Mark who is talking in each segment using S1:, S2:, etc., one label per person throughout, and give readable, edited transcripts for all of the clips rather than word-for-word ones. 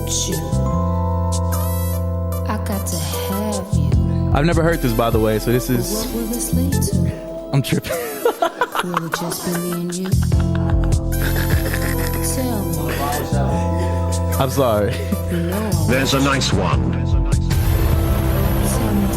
S1: want you. I got to have you.
S2: I've never heard this, by the way, so this is...
S1: What will this lead to?
S2: I'm tripping.
S1: Will it just be me and you? Tell me.
S2: I'm sorry.
S1: You know I
S3: There's a nice one.
S1: tell me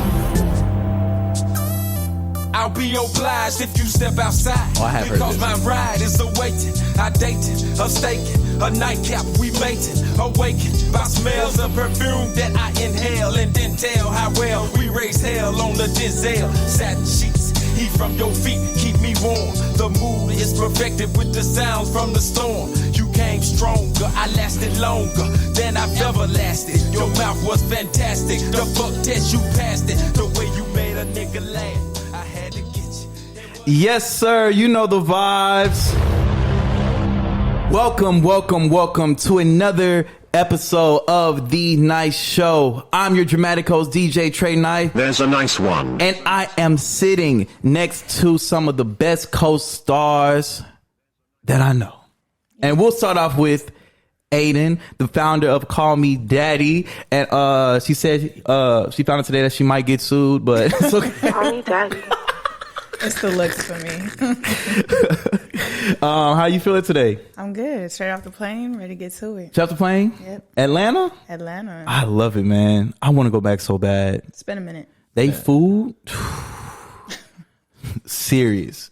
S4: I'll be obliged if you step outside.
S2: Oh, I have heard
S4: because
S2: this.
S4: my ride is awaiting. I dated, a staking, a nightcap we mating. Awakened by smells of perfume that I inhale. And then tell how well we raise hell on the Denzel. Satin sheets, heat from your feet, keep me warm. The mood is perfected with the sounds from the storm. You came stronger, I lasted longer than I've ever lasted. Your mouth was fantastic, the fuck test you passed it. The way you made a nigga laugh.
S2: Yes, sir. You know the vibes. Welcome to another episode of The Nice Show. I'm your dramatic host, DJ Trey Knight.
S3: There's a nice one.
S2: And I am sitting next to some of the best co-stars that I know. And we'll start off with Aiden, the founder of Call Me Daddy. And she said she found out today that she might get sued, but it's okay.
S5: Call me daddy.
S6: It's the looks for me.
S2: How you feeling today?
S6: I'm good. Straight off the plane, ready to get to it.
S2: Straight off the plane?
S6: Yep.
S2: Atlanta?
S6: Atlanta.
S2: I love it, man. I want to go back so bad.
S6: It's been a minute.
S2: They food? Serious.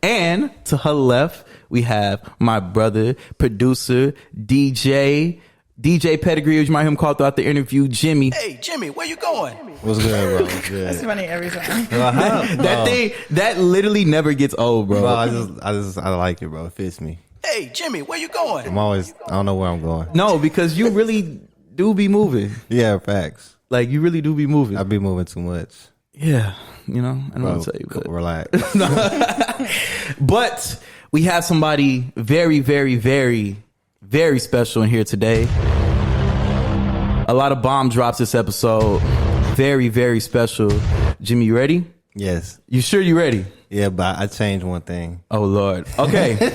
S2: And to her left, we have my brother, producer, DJ Pedigree, as you might hear him call throughout the interview, Jimmy.
S7: Hey, Jimmy, where you going?
S8: What's good, bro? What's good?
S6: It's funny every time.
S2: That thing, that literally never gets old, bro.
S8: Bro, I like it, bro. It fits me.
S7: Hey, Jimmy, where you going?
S8: I don't know where I'm going.
S2: No, because you really do be moving.
S8: Yeah, facts.
S2: Like, you really do be moving.
S8: I be moving too much.
S2: Yeah, you know, I don't
S8: Bro,
S2: want to tell you, but
S8: relax.
S2: But we have somebody very, very, very, very special in here today. A lot of bomb drops this episode. Very, very special. Jimmy, you ready?
S8: Yes.
S2: You sure you ready?
S8: Yeah, but I changed one thing.
S2: Oh, Lord. Okay.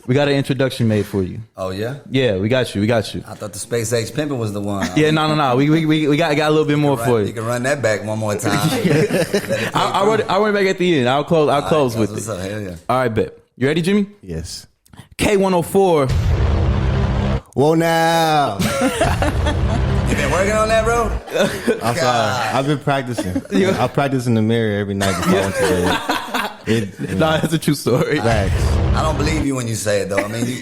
S2: We got an introduction made for you.
S7: Oh, yeah?
S2: Yeah, we got you.
S7: I thought the Space Age Pimpin' was the one.
S2: Yeah, no. We got a little bit more for you.
S7: You can run that back one more time.
S2: I'll run it back at the end. I'll close with
S7: what's
S2: it.
S7: up? Hell yeah.
S2: All right, bet. You ready, Jimmy?
S8: Yes.
S2: K104.
S8: Whoa, now.
S7: You been working on that, bro?
S8: I'm sorry. I've been practicing. I practice in the mirror every night before I went to bed.
S2: No, that's a true story.
S8: Facts.
S7: I don't believe you when you say it, though. I mean, you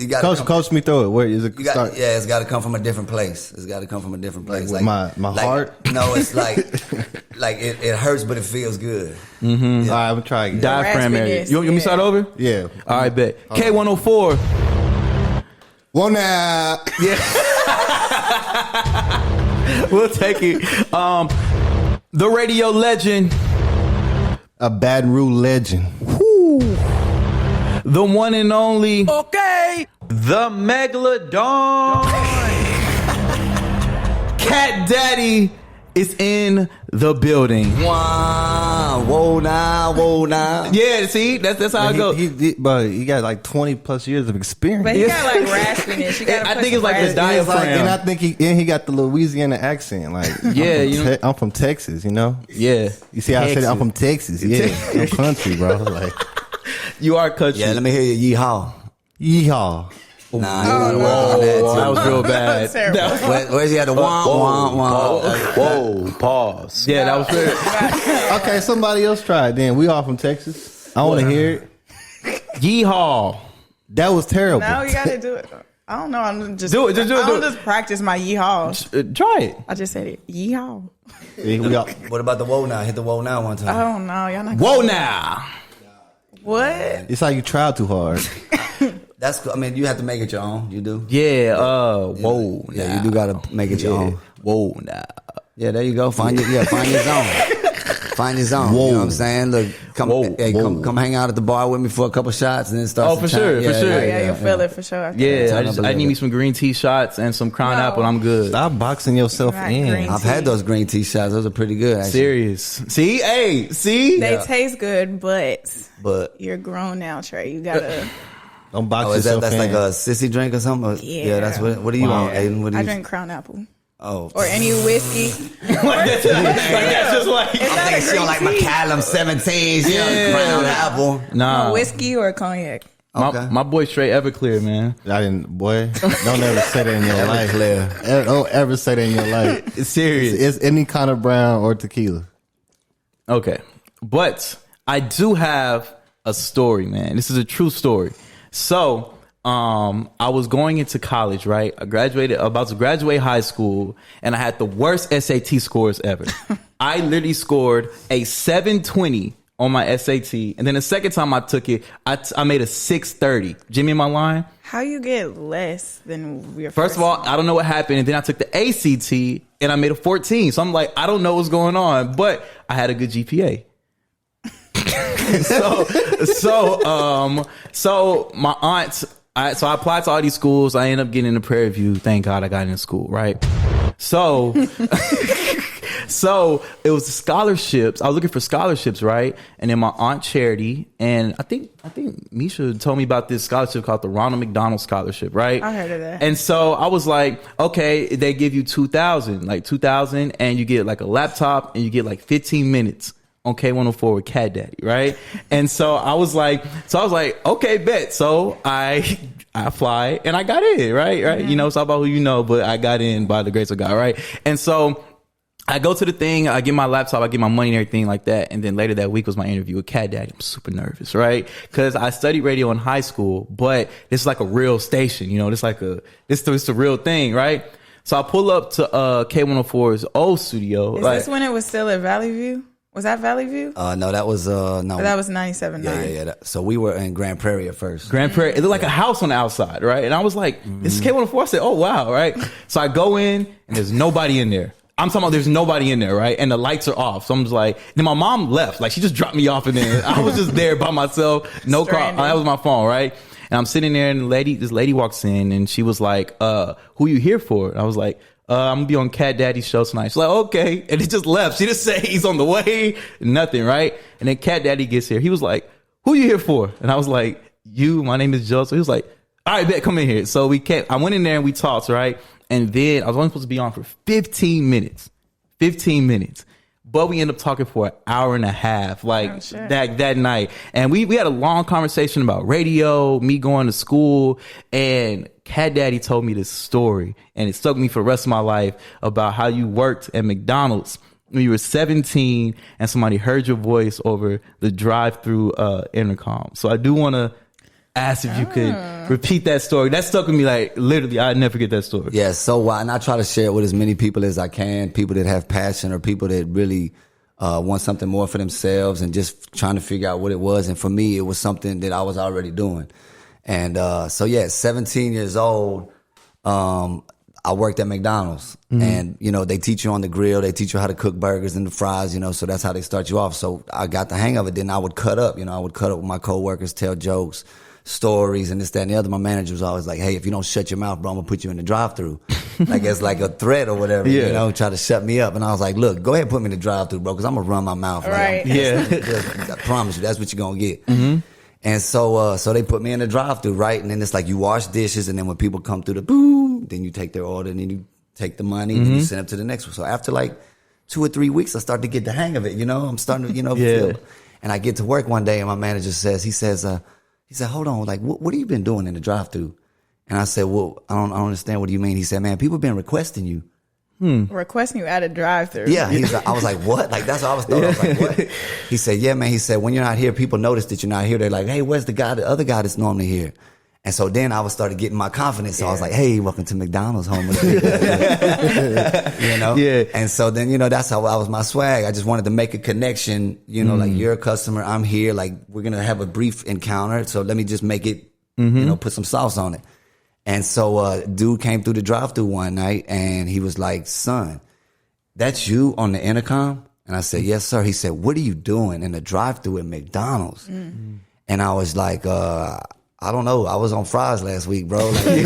S7: got to
S8: Coach me through it. Where is it?
S7: Yeah, it's got to come from a different place. Like
S8: my heart?
S7: No, it's like it hurts, but it feels good.
S2: Mm-hmm.
S7: Yeah.
S8: All right, I'm trying again.
S2: Diaphragm area. You want me to start over?
S8: Yeah.
S2: All right, bet. K104.
S8: Whoa, now.
S2: Yeah. We'll take it. The radio legend.
S8: A Baton Rouge legend.
S2: Woo. The one and only.
S7: Okay.
S2: The Megalodon. CatDaddy is in the building.
S7: Wow. Whoa now.
S2: Yeah, see? That's how it goes.
S8: But he got like 20 plus years of experience.
S6: But he got like raspiness.
S2: I think it's like the diaphragm.
S8: And I think he got the Louisiana accent. Like,
S2: yeah,
S8: I'm from Texas, you know?
S2: Yeah.
S8: You see how I said I'm from Texas? Yeah. I'm country, bro. Like,
S2: you are country.
S7: Yeah, let me hear you yeehaw.
S8: Yeehaw.
S7: Nah, you gotta work on that too.
S2: That was real bad.
S7: Where's he at the wah.
S2: Whoa, pause. Yeah, that was good.
S8: Okay, somebody else try it then. We all from Texas. I want to hear it.
S2: Yeehaw.
S8: That was terrible.
S6: No, you gotta do it. I don't know. I'm just
S2: do it. Just do it.
S6: I don't just practice my yeehaw.
S2: Try it.
S6: I just said it. Yeehaw.
S7: What about the whoa now? Hit the whoa now one time.
S6: I don't know. Y'all not.
S2: Whoa now.
S6: What?
S8: It's like you tried too hard.
S7: That's cool. I mean, you have to make it your own. You do.
S2: Yeah. Whoa.
S7: Yeah,
S2: nah.
S7: you do gotta make it your own.
S2: Whoa now.
S7: Yeah, there you go. Find your zone. Find your zone.
S8: Whoa.
S7: You know what I'm saying? Look, come hang out at the bar with me for a couple shots and then start.
S2: Oh, for sure.
S6: Yeah, you'll feel it for sure.
S2: Yeah, I need me some green tea shots and some crown apple. I'm good.
S8: Stop boxing yourself in.
S7: I've had those green tea shots. Those are pretty good. Actually.
S2: Serious. See, hey, see.
S6: They taste good, but you're grown now, Trey. You gotta.
S8: Don't box
S7: Oh, is that
S8: yourself
S7: that's
S8: in.
S7: like a sissy drink or something?
S6: Yeah.
S7: That's what do you
S2: Wow.
S7: want, Aiden? What do
S6: I
S7: you?
S6: drink Crown Apple
S7: Oh,
S6: or any whiskey.
S2: That's just like
S6: Is that
S7: I
S6: a
S7: think she don't like
S6: green tea?
S7: Macallum 17. She don't Crown Apple.
S2: nah.
S6: Whiskey or cognac?
S7: Okay.
S2: My boy straight Everclear, man.
S8: I didn't, boy. Don't ever say that in your life.
S7: Everclear.
S8: Don't ever say that in your life.
S2: It's serious.
S8: It's any kind of brown or tequila.
S2: Okay. But I do have a story, man. This is a true story. So, I was going into college, right? About to graduate high school, and I had the worst SAT scores ever. I literally scored a 720 on my SAT, and then the second time I took it, I made a 630. Jimmy, am I lying?
S6: How you get less than your
S2: First of all, I don't know what happened, and then I took the ACT, and I made a 14. So I'm like, I don't know what's going on, but I had a good GPA. So my aunt, so I applied to all these schools. I ended up getting a Prairie View. Thank God I got into school, right? So, so it was scholarships. I was looking for scholarships, right? And then my aunt Charity, and I think Misha told me about this scholarship called the Ronald McDonald Scholarship, right?
S6: I heard of that.
S2: And so I was like, okay, they give you $2,000, and you get like a laptop, and you get like 15 minutes on K104 with CatDaddy, right? And so I was like, okay, bet. So I applied and I got in, right?
S6: Mm-hmm.
S2: You know, it's all about who you know, but I got in by the grace of God, right? And so I go to the thing, I get my laptop, I get my money and everything like that. And then later that week was my interview with CatDaddy. I'm super nervous, right? Because I studied radio in high school, but it's like a real station, you know, it's the real thing, right? So I pull up to K104's old studio.
S6: Is
S2: like,
S6: this when it was still at Valley View? Was that Valley View?
S7: No, that was no.
S6: That was 97.9.
S7: Yeah. So we were in Grand Prairie at first.
S2: Grand Prairie. It looked like a house on the outside, right? And I was like, this is K104. I said, oh, wow, right? So I go in, and there's nobody in there. I'm talking about there's nobody in there, right? And the lights are off. So I'm just like, then my mom left. Like, she just dropped me off, and then I was just there by myself. No car.
S6: Stranded.
S2: That was my phone, right? And I'm sitting there, and this lady walks in, and she was like, who you here for? And I was like, I'm gonna be on CatDaddy's show tonight. She's like, okay. And it just left. She just said he's on the way. Nothing, right? And then CatDaddy gets here. He was like, who you here for? And I was like, my name is Joe. So he was like, all right, bet, come in here. So I went in there and we talked, right? And then I was only supposed to be on for 15 minutes. But we ended up talking for an hour and a half, like that night. And we had a long conversation about radio, me going to school, and CatDaddy told me this story, and it stuck with me for the rest of my life about how you worked at McDonald's when you were 17 and somebody heard your voice over the drive-through intercom. So I do want to ask if you could repeat that story. That stuck with me, like, literally, I'd never forget that story.
S7: Yeah, so and I try to share it with as many people as I can, people that have passion or people that really want something more for themselves and just trying to figure out what it was. And for me, it was something that I was already doing. And so, yeah, 17 years old, I worked at McDonald's. And, you know, they teach you on the grill. They teach you how to cook burgers and the fries, you know, so that's how they start you off. So I got the hang of it. Then I would cut up, with my coworkers, tell jokes, stories, and this, that, and the other. My manager was always like, hey, if you don't shut your mouth, bro, I'm gonna put you in the drive-thru. Like it's like a threat or whatever, you know, try to shut me up. And I was like, look, go ahead and put me in the drive-thru, bro, because I'm gonna run my mouth.
S6: Right.
S7: I promise you, that's what you're gonna get. And so they put me in the drive-thru, right? And then it's like you wash dishes, and then when people come through the boom, then you take their order, and then you take the money, and then you send them to the next one. So after like 2 or 3 weeks, I start to get the hang of it, you know? I'm starting to, feel. And I get to work one day, and my manager says, he said, hold on, like, what have you been doing in the drive-thru? And I said, well, I don't understand. What do you mean? He said, man, people been requesting you.
S6: Requesting you at a drive-thru.
S7: Yeah, I was like, what? Like, that's what I was thinking. I was like, what? He said, yeah, man. He said, when you're not here, people notice that you're not here. They're like, hey, where's the other guy that's normally here? And so then I started getting my confidence. So I was like, hey, welcome to McDonald's, home of the you know?
S2: Yeah.
S7: And so then, that's how I was my swag. I just wanted to make a connection, like, you're a customer, I'm here, like, we're going to have a brief encounter. So let me just make it, put some sauce on it. And so dude came through the drive-thru one night, and he was like, son, that's you on the intercom? And I said, yes, sir. He said, what are you doing in the drive-thru at McDonald's? And I was like, I don't know. I was on fries last week, bro. Like, they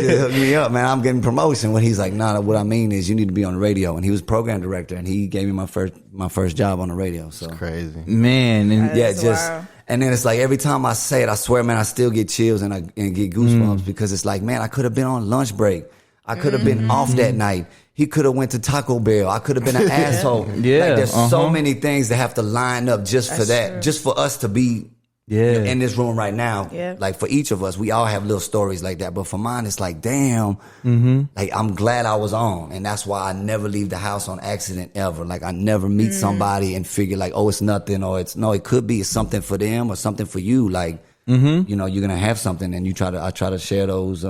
S7: just hooked me up, man. I'm getting promotion. When he's like, nah, what I mean is you need to be on the radio. And he was program director, and he gave me my first job on the radio. So
S8: Crazy.
S2: Man. And
S7: yeah,
S6: That's wild.
S7: And then it's like every time I say it, I swear, man, I still get chills and get goosebumps because it's like, man, I could have been on lunch break. I could have been off that night. He could have went to Taco Bell. I could have been an asshole.
S2: Yeah,
S7: like there's so many things that have to line up just for that,
S6: true.
S7: just for us to be in this room right now.
S6: Yeah.
S7: Like for each of us, we all have little stories like that. But for mine, it's like, damn, like I'm glad I was on. And that's why I never leave the house on accident ever. Like I never meet somebody and figure like, oh, it's nothing, or it could be something for them or something for you. Like, you know, you're going to have something, and I try to share those,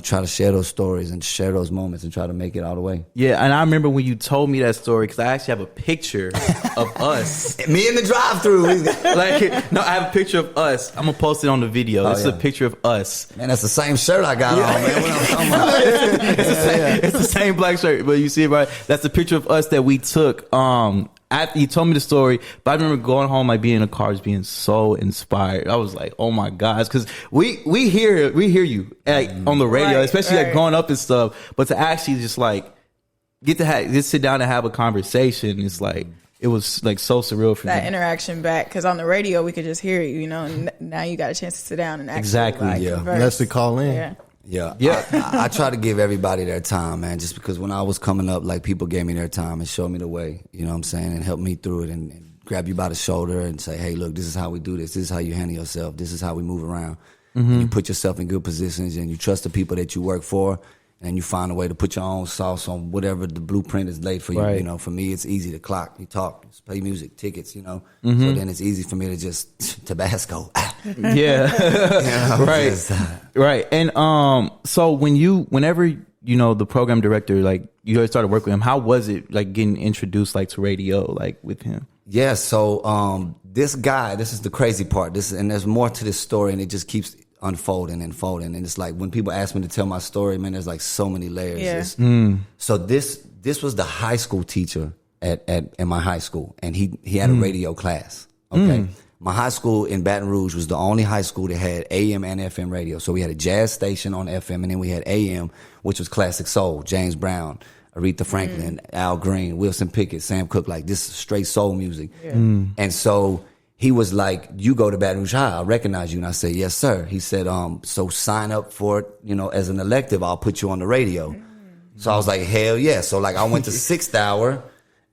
S7: try to share those stories and share those moments and try to make it all the way.
S2: Yeah, and I remember when you told me that story, because I actually have a picture of us.
S7: Me in the drive-thru.
S2: Like, no, I have a picture of us. I'm going to post it on the video. This is a picture of us.
S7: Man, that's the same shirt I got on, man. What I'm talking about?
S2: It's the same black shirt, but you see it right. That's a picture of us that we took. After you told me the story, but I remember going home, like being in the car, just being so inspired. I was like, "Oh my gosh," because we hear you like on the radio,
S6: Right,
S2: especially like
S6: right.
S2: growing up and stuff. But to actually just like get to just sit down and have a conversation, it's like it was like so surreal for
S6: That
S2: me.
S6: interaction back, because on the radio we could just hear you, and now you got a chance to sit down and actually
S2: Exactly,
S6: like,
S7: yeah.
S6: converse.
S8: Let's call in.
S6: Yeah.
S7: Yeah. I try to give everybody their time, man, just because when I was coming up, like people gave me their time and showed me the way, you know what I'm saying, and helped me through it and grab you by the shoulder and say, hey, look, this is how we do this. This is how you handle yourself. This is how we move around. And you put yourself in good positions and you trust the people that you work for, and you find a way to put your own sauce on whatever the blueprint is laid for you.
S2: Right.
S7: You know, for me, it's easy to clock. You talk, just play music, tickets, you know. So then it's easy for me to just Tabasco.
S2: Yeah, right,
S7: Just,
S2: right. And so whenever the program director, like you guys started working with him, how was it like getting introduced like to radio, like with him?
S7: Yeah, so this guy, this is the crazy part. And there's more to this story, and it just keeps unfolding and folding. And it's like when people ask me to tell my story, man, there's like so many layers.
S6: Yeah.
S7: So this was the high school teacher at my high school, and he had a radio class. Okay. My high school in Baton Rouge was the only high school that had AM and FM radio. So we had a jazz station on FM, and then we had AM, which was classic soul, James Brown, Aretha Franklin, Al Green, Wilson Pickett, Sam Cooke, like this straight soul music. Yeah. And so he was like, you go to Baton Rouge High, I'll recognize you. And I said, yes, sir. He said, so sign up for it, as an elective, I'll put you on the radio. So I was like, hell yeah. So like I went to 6th hour,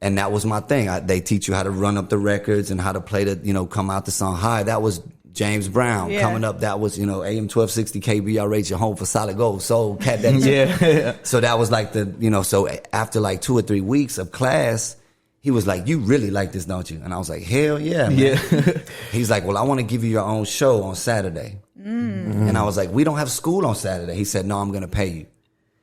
S7: and that was my thing. They teach you how to run up the records and how to play the, come out the song high. That was James Brown coming up. That was, AM 1260 KBRH, your home for solid gold soul, CatDaddy.
S2: Yeah.
S7: So that was like so after like 2 or 3 weeks of class, he was like, you really like this, don't you? And I was like, hell yeah, man.
S2: Yeah.
S7: He's like, well, I want to give you your own show on Saturday. And I was like, we don't have school on Saturday. He said, no, I'm going to pay you.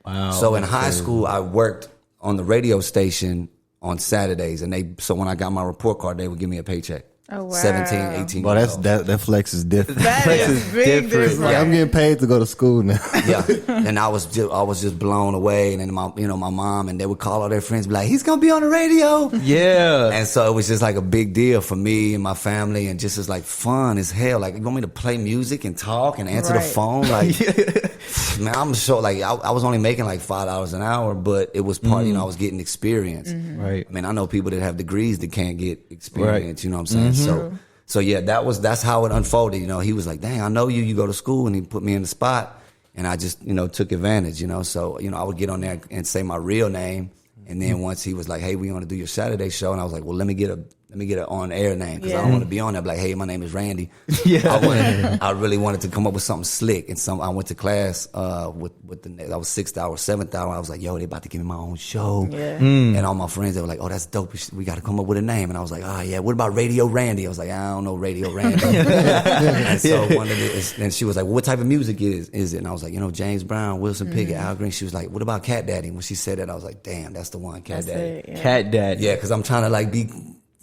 S2: Wow.
S7: So in high school, I worked on the radio station on Saturdays, and so when I got my report card, they would give me a paycheck.
S6: Oh, wow.
S7: 17, 18
S8: Well,
S7: years
S8: that
S7: old.
S8: flex is different.
S6: That is big difference.
S8: Like, I'm getting paid to go to school now.
S7: Yeah, and I was just blown away, and then my mom, and they would call all their friends, be like, he's gonna be on the radio.
S2: Yeah.
S7: And so it was just like a big deal for me and my family, and just as like fun as hell. Like, you want me to play music and talk and answer the
S6: Right.
S7: phone? Like, man, I'm sure. Like, I was only making like $5 an hour, but it was part. I was getting experience.
S2: Right.
S7: I mean, I know people that have degrees that can't get experience. You know what I'm saying? So yeah, that's how it unfolded. He was like, dang, I know you. You go to school, and he put me in the spot, and I just took advantage. So I would get on there and say my real name. And then once he was like, hey, we want to do your Saturday show. And I was like, well, let me get an on-air name, because I don't want to be on there like, hey, my name is Randy.
S2: Yeah.
S7: I really wanted to come up with something slick. And I went to class with I was 6th hour, 7th hour. I was like, yo, they about to give me my own show.
S6: Yeah.
S7: And all my friends, they were like, oh, that's dope. We got to come up with a name. And I was like, oh, yeah, what about Radio Randy? I was like, I don't know Radio Randy. And so and she was like, well, what type of music is it? And I was like, James Brown, Wilson Pickett, Al Green. She was like, what about CatDaddy? And when she said that, I was like, damn, that's the one,
S6: That's
S7: CatDaddy.
S6: it, yeah.
S2: CatDaddy.
S7: Yeah, because I'm trying to like be,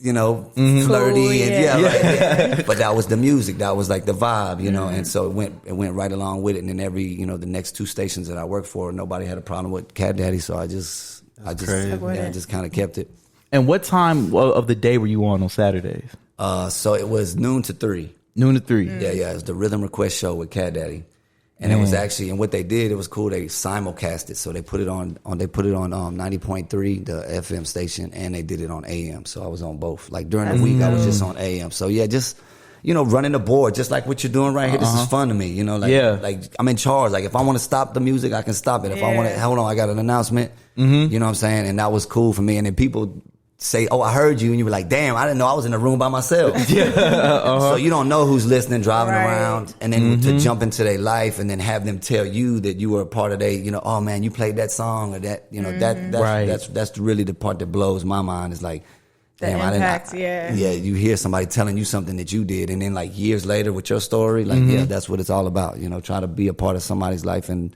S7: flirty
S6: Cool,
S7: and
S6: yeah.
S7: right. But that was the music, that was like the vibe, and so it went right along with it. And then every, the next 2 stations that I worked for, nobody had a problem with CatDaddy, so I just kind of kept it.
S2: And what time of the day were you on Saturdays?
S7: So it was noon to 3.
S2: Noon to 3.
S7: Yeah, it was the Rhythm Request show with CatDaddy. And it was actually, and what they did, it was cool. They simulcast it, so they put it on 90.3, the FM station, and they did it on AM. So I was on both. Like during the week, I was just on AM. So yeah, just running the board, just like what you're doing right here. This is fun to me, like I'm in charge. Like if I want to stop the music, I can stop it. If I want to, hold on, I got an announcement. You know what I'm saying? And that was cool for me. And then people say, "Oh, I heard you," and you were like, "Damn, I didn't know I was in the room by myself." So you don't know who's listening, driving around, and then to jump into their life and then have them tell you that you were a part of their, oh man, you played that song or that, that's really the part that blows my mind. Is like, damn,
S6: impact,
S7: you hear somebody telling you something that you did, and then like years later with your story, like that's what it's all about. Try to be a part of somebody's life, and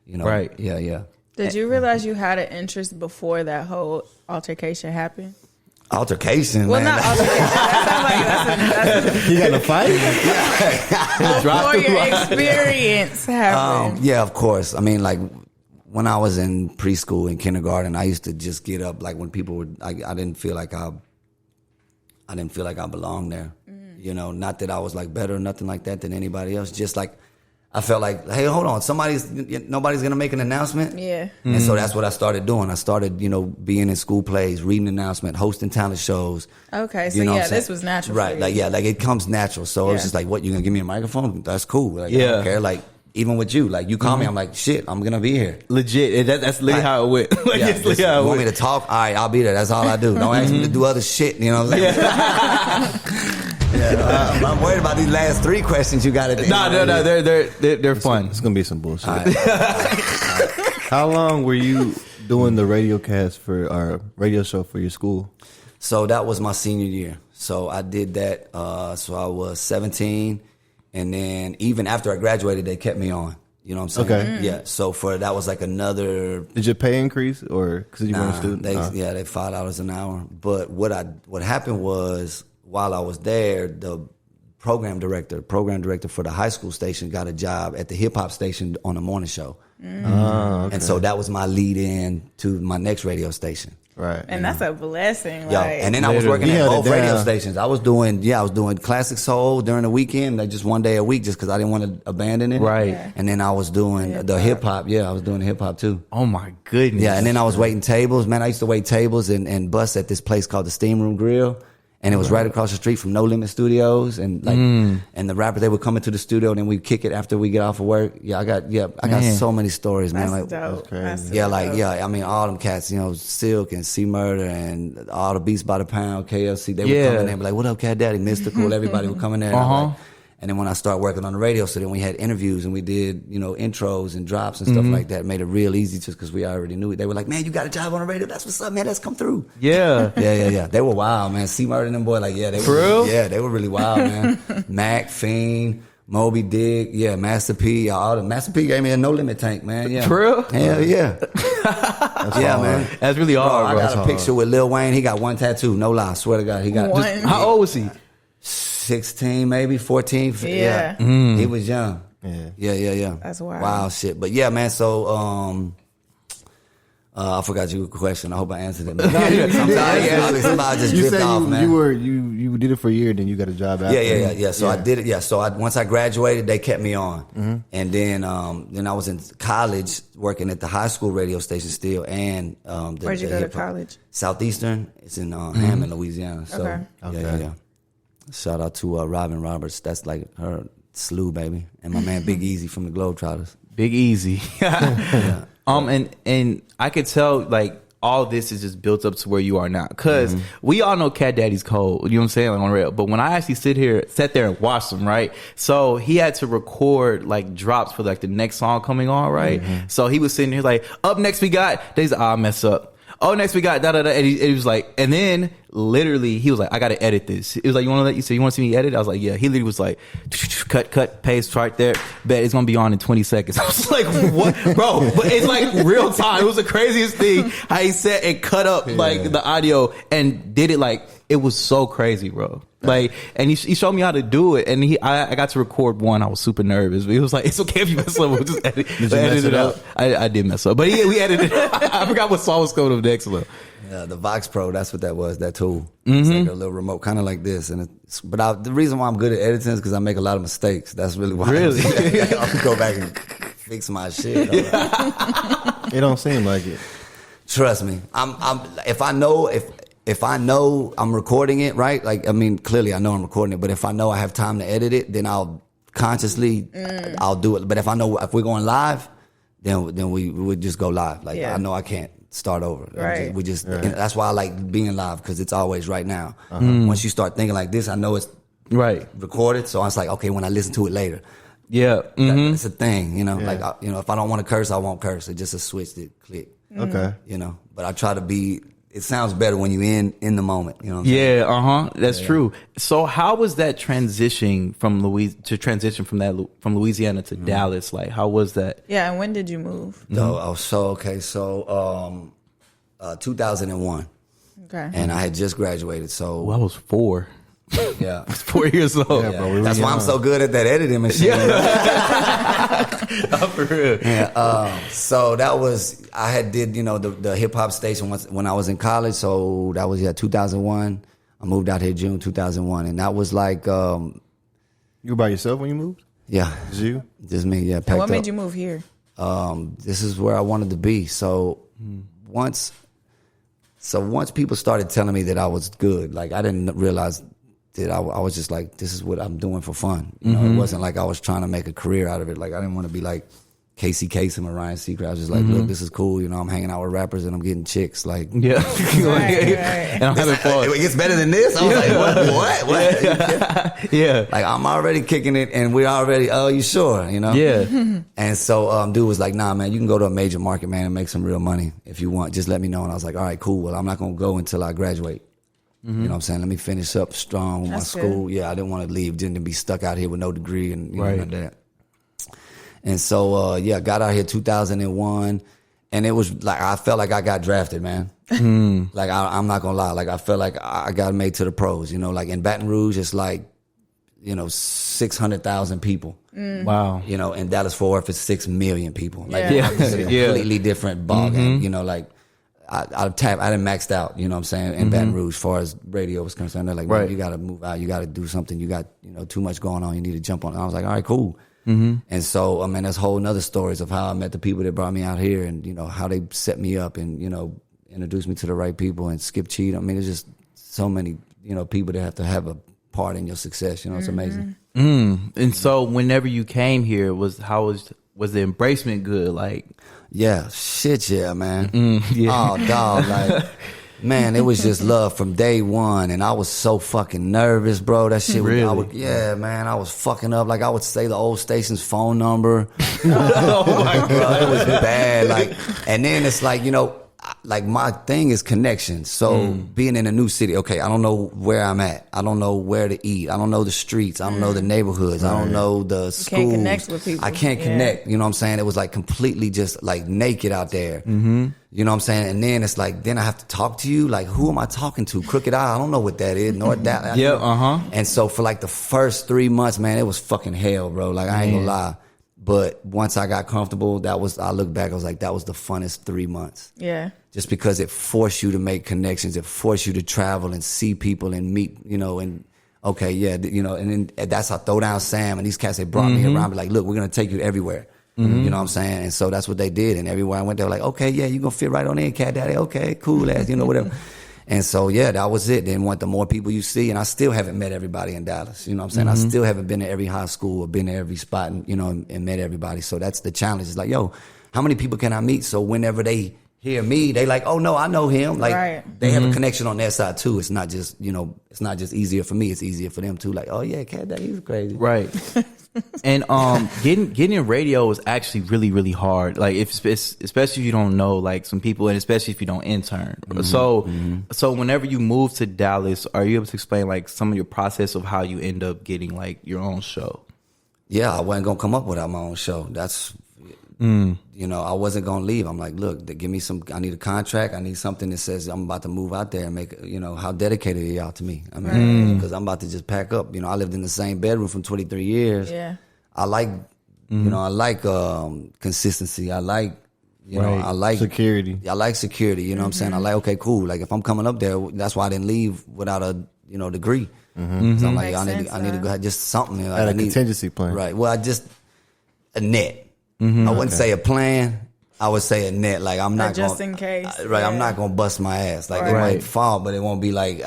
S7: yeah.
S6: Did you realize you had an interest before that whole altercation happened?
S7: Altercation,
S6: well,
S7: man.
S6: Not altercation. That sounds like
S8: You got in a fight?
S6: before your experience happened.
S7: Yeah, of course. I mean, like when I was in preschool and kindergarten, I used to just get up like when people were. I didn't feel like I belonged there. Not that I was like better or nothing like that than anybody else. Just like I felt like, hey, hold on, nobody's gonna make an announcement.
S6: Yeah.
S7: And so that's what I started doing. I started, being in school plays, reading announcement, hosting talent shows.
S6: Okay, so this was natural.
S7: Right,
S6: for you.
S7: like it comes natural. So it was just like, what, you gonna give me a microphone? That's cool. Like, I don't care. Like even with you, like you call me, I'm like, shit, I'm gonna be here.
S2: Legit. That's literally how it went.
S7: You want me to talk? All right, I'll be there. That's all I do. Don't ask me to do other shit. You know what I'm saying? I'm worried about these last 3 questions you got to do.
S2: No, they're fun.
S8: It's gonna be some bullshit. All right. How long were you doing the radio cast for our radio show for your school?
S7: So that was my senior year. So I did that. So I was 17, and then even after I graduated, they kept me on. You know what I'm saying?
S8: Okay.
S7: Yeah. So that was like another.
S8: Did your pay increase or because you weren't a student?
S7: They $5 an hour. But what happened was, while I was there, the program director for the high school station got a job at the hip hop station on the morning show.
S8: Okay.
S7: And so that was my lead in to my next radio station.
S8: Right.
S6: And that's a blessing.
S7: And then I was working at both radio stations. I was doing classic soul during the weekend, like just one day a week, just because I didn't want to abandon it.
S2: Right. Yeah.
S7: And then I was doing the hip hop. Yeah, I was doing hip hop too.
S2: Oh my goodness.
S7: Yeah, and then I was waiting tables. Man, I used to wait tables and bus at this place called the Steam Room Grill. And it was right across the street from No Limit Studios, and and the rappers, they would come into the studio, and then we'd kick it after we get off of work. I got so many stories, man.
S6: That's dope.
S7: That's I mean, all them cats, Silk and C Murder and all the Beats by the Pound, KLC, they would come in there and be like, "What up, CatDaddy?" Mystical, everybody would come in there. And then when I started working on the radio, so then we had interviews and we did, intros and drops and stuff like that. It made it real easy just because we already knew it. They were like, "Man, you got a job on the radio? That's what's up, man. Let's come through."
S2: Yeah.
S7: Yeah. They were wild, man. C Murder and them boy, they
S2: For
S7: were
S2: real?
S7: Yeah, they were really wild, man. Mac, Fiend, Moby Dick, Master P, all the Master P gave me a No Limit tank, man. Yeah.
S2: For real?
S7: Hell yeah. Man.
S2: That's really hard,
S7: I
S2: bro.
S7: got a picture with Lil Wayne. He got one tattoo, no lie. I swear to God, he got
S6: One?
S2: How old was he?
S7: 16, maybe 14.
S6: Yeah.
S7: He was young. Yeah.
S6: That's wild.
S7: Wild shit. But yeah, man. So I forgot your question. I hope I answered it. Sometimes just
S8: You
S7: drift
S8: said
S7: off, man.
S8: you did it for a year, then you got a job after.
S7: Yeah. So I did it. Yeah. So once I graduated, they kept me on, and then I was in college working at the high school radio station still, and
S6: Where'd you go to college?
S7: Southeastern. It's in Hammond, Louisiana. So
S6: Okay.
S7: yeah. Shout out to Robin Roberts. That's like her slew, baby, and my man Big Easy from the Globetrotters.
S2: Big Easy. And I could tell like all this is just built up to where you are now. Cause we all know CatDaddy's cold, you know what I'm saying, like on rail. But when I actually sat there and watched him, right? So he had to record like drops for like the next song coming on, right? So he was sitting here like, up next we got, I mess up. Oh, next we got da-da-da. And he was like, and then literally he was like, I got to edit this. It was like, you want to see me edit? I was like, yeah. He literally was like, cut, paste right there. Bet it's going to be on in 20 seconds. I was like, what? Bro, but it's like real time. It was the craziest thing how he sat and cut up like the audio and did it like, it was so crazy, bro. Like, and he showed me how to do it, and I got to record one. I was super nervous, but he was like, "It's okay if you mess up. We'll just edit,
S8: Did you mess it up?
S2: I did mess up, but we edited it. I forgot what song was called of next one.
S7: Yeah, the Vox Pro. That's what that was. That tool. It's like a little remote, kind of like this. And the reason why I'm good at editing is because I make a lot of mistakes. That's really why.
S2: Really?
S7: I can go back and fix my shit.
S8: It don't seem like it.
S7: Trust me. if I know I'm recording it, right? Like, I mean, clearly I know I'm recording it, but if I know I have time to edit it, then I'll consciously, I'll do it. But if I know if we're going live, then we would just go live. Like, I know I can't start over.
S6: Right.
S7: We just that's why I like being live, because it's always right now. Once you start thinking like this, I know it's
S2: Right.
S7: recorded. So I was like, okay, when I listen to it later,
S2: Yeah.
S7: it's a thing, you know. Like, if I don't want to curse, I won't curse. It's just a switch that click.
S8: Okay.
S7: You know, but I try to be. It sounds better when you in the moment. You know what I'm saying?
S2: Yeah, that's true. So how was that transition from from Louisiana to Dallas? Like, how was that?
S6: Yeah, and when did you move?
S7: So 2001,
S6: Okay.
S7: and I had just graduated. So
S2: Well, I was 4.
S7: yeah,
S2: 4 years old.
S8: Yeah, bro, we were
S7: that's why I'm
S8: young.
S7: so good at that editing machine.
S2: Oh, for real.
S7: Yeah, so that was, I had did, the hip hop station when I was in college. So that was 2001. I moved out here June 2001, and that was like
S8: You were by yourself when you moved? Just you?
S7: just me. Yeah,
S6: And
S7: packed
S6: what made
S7: up.
S6: you move here?
S7: This is where I wanted to be. So once people started telling me that I was good, like, I didn't realize that I was just like, this is what I'm doing for fun. You know, it wasn't like I was trying to make a career out of it. Like, I didn't want to be like Casey Kasem or Ryan Seacrest. I was just like, look, this is cool. You know, I'm hanging out with rappers and I'm getting chicks. Like,
S2: Yeah.
S6: Right.
S2: And I'm having fun.
S7: it gets better than this. I was like, what?
S2: Yeah.
S7: Like, I'm already kicking it, and we're already, oh, you sure? You know?
S2: Yeah.
S7: And so dude was like, nah, man, you can go to a major market, man, and make some real money if you want. Just let me know. And I was like, all right, cool. Well, I'm not going to go until I graduate. You know what I'm saying? Let me finish up strong with
S6: That's
S7: my school.
S6: good.
S7: Yeah, I didn't want to leave, didn't be stuck out here with no degree and you
S2: Right.
S7: know, that. And so, got out here 2001, and it was like, I felt like I got drafted, man. Like, I'm not going to lie. Like, I felt like I got made to the pros, you know, like in Baton Rouge, it's like, 600,000 people.
S2: Wow.
S7: You know, in Dallas-Fort Worth, it's 6 million people. Like,
S6: Yeah.
S7: it's a
S2: Yeah.
S7: completely different ballgame. You know, like, I didn't maxed out, you know what I'm saying, in Baton Rouge as far as radio was concerned. They're like, man,
S2: Right.
S7: you got to move out. You got to do something. You got, too much going on. You need to jump on. And I was like, all right, cool. And so, I mean, there's whole nother stories of how I met the people that brought me out here and, how they set me up and, introduced me to the right people and Skip Cheat. I mean, there's just so many, people that have to have a part in your success. It's amazing.
S2: And so whenever you came here, was the embracement good? Like,
S7: Yeah, shit, yeah, man.
S2: yeah.
S7: Oh, dog, like, man, it was just love from day one, and I was so fucking nervous, bro. That shit,
S2: Really?
S7: man, I was fucking up. Like, I would say the old station's phone number.
S2: Oh my God.
S7: Bro, it was bad. Like, and then it's like, like my thing is connection. So being in a new city, okay, I don't know where I'm at. I don't know where to eat. I don't know the streets. I don't know the neighborhoods. I don't know the schools.
S6: can't connect with people.
S7: I can't
S6: Yeah.
S7: connect. You know what I'm saying? It was like completely just like naked out there. You know what I'm saying? And then it's like, then I have to talk to you. Like, who am I talking to? Crooked Eye? I don't know what that is. North Dallas.
S2: Yeah,
S7: And so for like the first 3 months, man, it was fucking hell, bro. Like, I ain't gonna lie. But once I got comfortable, I look back, I was like, that was the funnest 3 months.
S6: Yeah.
S7: Just because it forced you to make connections, it forced you to travel and see people and meet, and okay, yeah, and then that's how Throw Down Sam and these cats, they brought me around, be like, look, we're gonna take you everywhere. You know what I'm saying? And so that's what they did. And everywhere I went, they were like, okay, yeah, you gonna fit right on in, CatDaddy. Okay, cool ass, whatever. And so, yeah, that was it. Then the more people you see, and I still haven't met everybody in Dallas. You know what I'm saying? I still haven't been to every high school or been to every spot and, and met everybody. So that's the challenge. It's like, yo, how many people can I meet? So whenever they hear me, they like, oh no, I know him. Like,
S6: Right.
S7: they have a connection on their side too. It's not just, it's not just easier for me. It's easier for them too. Like, oh yeah, CatDaddy, he's crazy.
S2: Right. And getting in radio is actually really, really hard. Like, especially if you don't know like some people, and especially if you don't intern. So whenever you move to Dallas, are you able to explain like some of your process of how you end up getting like your own show?
S7: Yeah, I wasn't gonna come up without my own show. That's, I wasn't gonna leave. I'm like, look, give me I need a contract. I need something that says I'm about to move out there and make, how dedicated are y'all to me? I mean, because I'm about to just pack up. I lived in the same bedroom for 23 years.
S6: Yeah.
S7: I like, I like consistency. I like, I like
S8: security.
S7: I like security. You know what I'm saying? I like, okay, cool. Like, if I'm coming up there, that's why I didn't leave without a, degree. So I'm like,
S6: Makes
S7: I need
S6: sense,
S7: to go just something. Like,
S8: Had a
S7: I need-
S8: contingency plan.
S7: Right. Well, a net. I wouldn't say a plan. I would say a net. Like I'm not
S6: just
S7: gonna,
S6: in case.
S7: Right,
S6: Yeah.
S7: I'm not gonna bust my ass. Like it
S2: Right.
S7: might fall, but it won't be like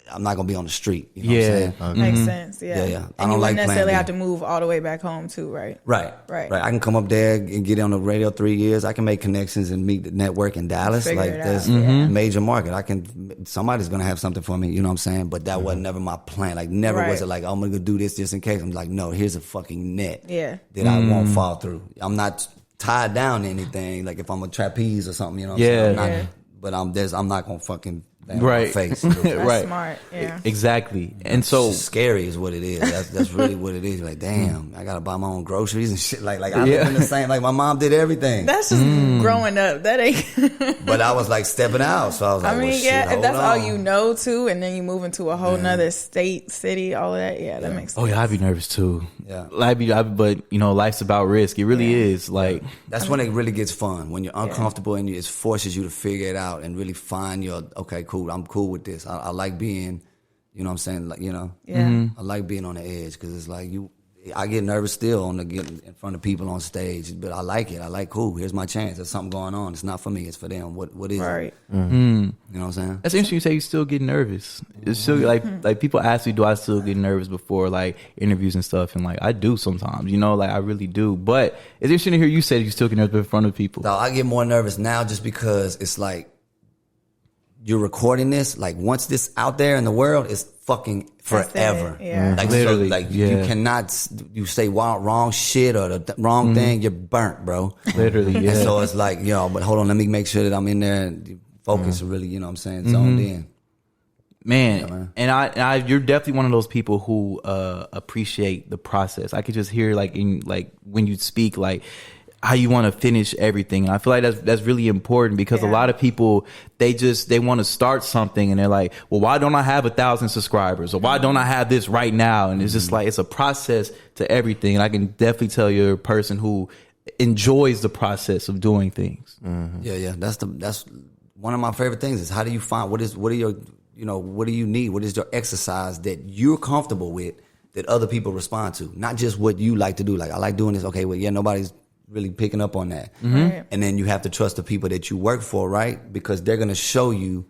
S7: I'm not gonna be on the street. You know
S2: Yeah.
S7: what I'm saying?
S6: Makes sense. Yeah.
S7: Yeah, yeah. I
S6: And
S7: don't
S6: you
S7: like
S6: wouldn't necessarily
S7: plan B.
S6: have to move all the way back home too, right?
S7: Right.
S6: Right.
S7: I can come up there and get on the radio 3 years. I can make connections and meet the network in Dallas.
S6: Figure
S7: Like
S6: it
S7: there's
S6: out. Yeah.
S7: major market. Somebody's gonna have something for me. You know what I'm saying? But that was never my plan. Like never was
S6: Right.
S7: it like I'm gonna do this just in case. I'm like, no, here's a fucking net.
S6: Yeah.
S7: That I won't fall through. I'm not tied down to anything. Like if I'm a trapeze or something, you know what
S2: Yeah.
S7: I'm saying? I'm not,
S6: Yeah.
S7: But I'm not gonna fucking bang
S2: Right.
S7: my face.
S6: That's
S2: Right.
S6: smart. Yeah.
S2: Exactly. And so,
S7: It's scary is what it is. That's really what it is. Like, damn, I gotta buy my own groceries and shit. Like I live in the same. Like my mom did everything,
S6: That's just growing up. That ain't.
S7: but I was like stepping out. So I was like,
S6: I mean,
S7: well, shit,
S6: yeah, if
S7: hold
S6: that's all
S7: on.
S6: you know too, and then you move into a whole nother state, city, all of that. Yeah, that makes sense.
S2: oh yeah, I'd be nervous too.
S7: Yeah.
S2: But you know, life's about risk. It really is. Like,
S7: That's when it really gets fun. When you're uncomfortable and it forces you to figure it out and really find your okay, cool. I'm cool with this. I like being, you know what I'm saying? Like, you know,
S6: Yeah.
S7: I like being on the edge because it's like I get nervous still on the getting in front of people on stage, but I like it. I like cool. Here's my chance. There's something going on. It's not for me. It's for them. What is
S6: Right.
S7: it? You know what I'm saying?
S2: that's interesting. You say you still get nervous. It's still like people ask me, do I still get nervous before like interviews and stuff? And like I do sometimes. You know, like I really do. But it's interesting to hear you say you still get nervous in front of people.
S7: So I get more nervous now just because it's like you're recording this. Like once this out there in the world, it's fucking
S6: That's
S7: forever.
S6: it, yeah.
S7: Like
S2: Literally,
S7: so, like
S2: yeah.
S7: you cannot. You say wrong shit or the wrong thing, you're burnt, bro.
S2: Literally, yeah.
S7: And so it's like, but hold on, let me make sure that I'm in there and focus really. You know what I'm saying? Zoned in.
S2: Man, and I, you're definitely one of those people who appreciate the process. I could just hear like in like when you speak, like how you want to finish everything. And I feel like that's really important because a lot of people they want to start something and they're like, well, why don't I have 1,000 subscribers or why don't I have this right now? And it's just like it's a process to everything. And I can definitely tell you're a person who enjoys the process of doing things.
S7: Yeah. That's one of my favorite things is how do you find what are your what do you need? What is your exercise that you're comfortable with that other people respond to? Not just what you like to do. Like I like doing this. Okay, well, nobody's really picking up on that.
S6: Right.
S7: And then you have to trust the people that you work for, right? Because they're gonna show you,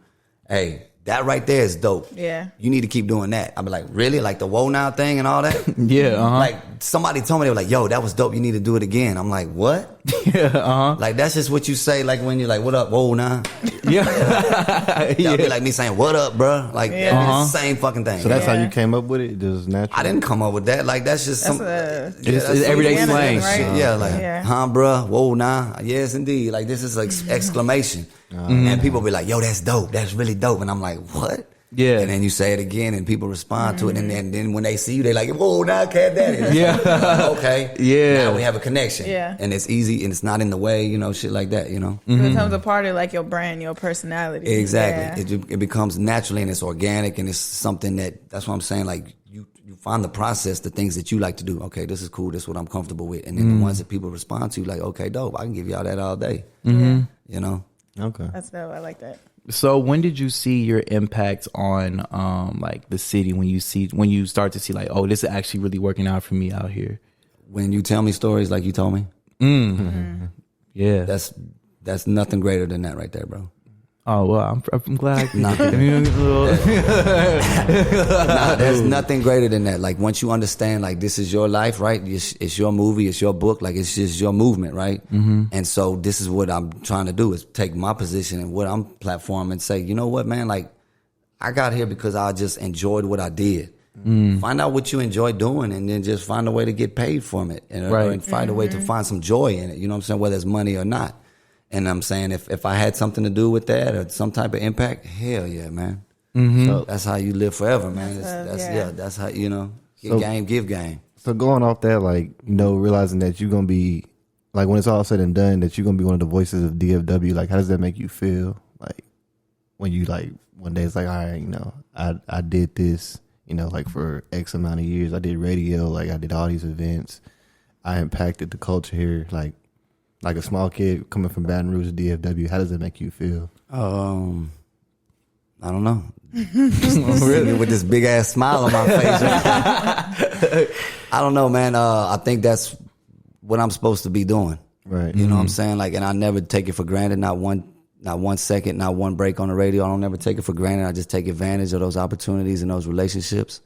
S7: hey, that right there is dope.
S6: Yeah.
S7: You need to keep doing that. I'm like, really? Like the whoa now thing and all that?
S2: Yeah,
S7: Like somebody told me, they were like, yo, that was dope. You need to do it again. I'm like, what?
S2: Yeah,
S7: Like that's just what you say, like when you're like, what up, whoa now?
S2: yeah.
S7: That'd be like me saying, what up, bro? Like that'd be the same fucking thing.
S8: So that's how
S6: Yeah.
S8: you came up with it? Just natural?
S7: I didn't come up with that. Like that's just
S6: That's
S7: some
S2: It's
S7: that's
S2: everyday
S7: some
S2: slang.
S7: shit.
S6: Right?
S7: Yeah, like
S6: Yeah.
S7: huh, bruh, whoa, nah, yes, indeed. Like this is like exclamation, and people be like, yo, that's dope. That's really dope, and I'm like, what?
S2: Yeah.
S7: And then you say it again, and people respond to it, and then when they see you, they like, whoa, now CatDaddy.
S2: Yeah.
S7: Okay.
S2: Yeah.
S7: Now we have a connection.
S6: Yeah.
S7: And it's easy, and it's not in the way, shit like that.
S6: It becomes a part of like your brand, your personality.
S7: Exactly. It becomes naturally and it's organic and it's something that's what I'm saying. Like you find the process, the things that you like to do. Okay, this is cool. This is what I'm comfortable with. And then the ones that people respond to, like, okay, dope. I can give y'all that all day. You know?
S8: Okay.
S6: That's dope. I like that.
S2: So when did you see your impact on like the city when you start to see like, oh, this is actually really working out for me out here?
S7: When you tell me stories like you told me,
S2: Yeah.
S7: that's nothing greater than that right there, bro.
S2: Oh well, I'm glad.
S7: Nah, there's nothing greater than that. Like once you understand, like this is your life, right? It's your movie, it's your book, like it's just your movement, right? And so this is what I'm trying to do is take my position and what I'm platforming and say, you know what, man? Like I got here because I just enjoyed what I did. Find out what you enjoy doing, and then just find a way to get paid from it, and find a way to find some joy in it. You know what I'm saying? Whether it's money or not. And I'm saying if I had something to do with that or some type of impact, hell yeah, man. So that's how you live forever, man. That's how get game, give game.
S8: So going off that, like, realizing that you're going to be, like when it's all said and done, that you're going to be one of the voices of DFW, like how does that make you feel? Like when you like, one day it's like, all right, I did this, like for X amount of years. I did radio, like I did all these events. I impacted the culture here, like a small kid coming from Baton Rouge to DFW. How does that make you feel?
S7: I don't know. Really? With this big ass smile on my face. I don't know, man. I think that's what I'm supposed to be doing.
S8: Right.
S7: You know what I'm saying? Like, and I never take it for granted. Not one second, not one break on the radio. I don't never take it for granted. I just take advantage of those opportunities and those relationships.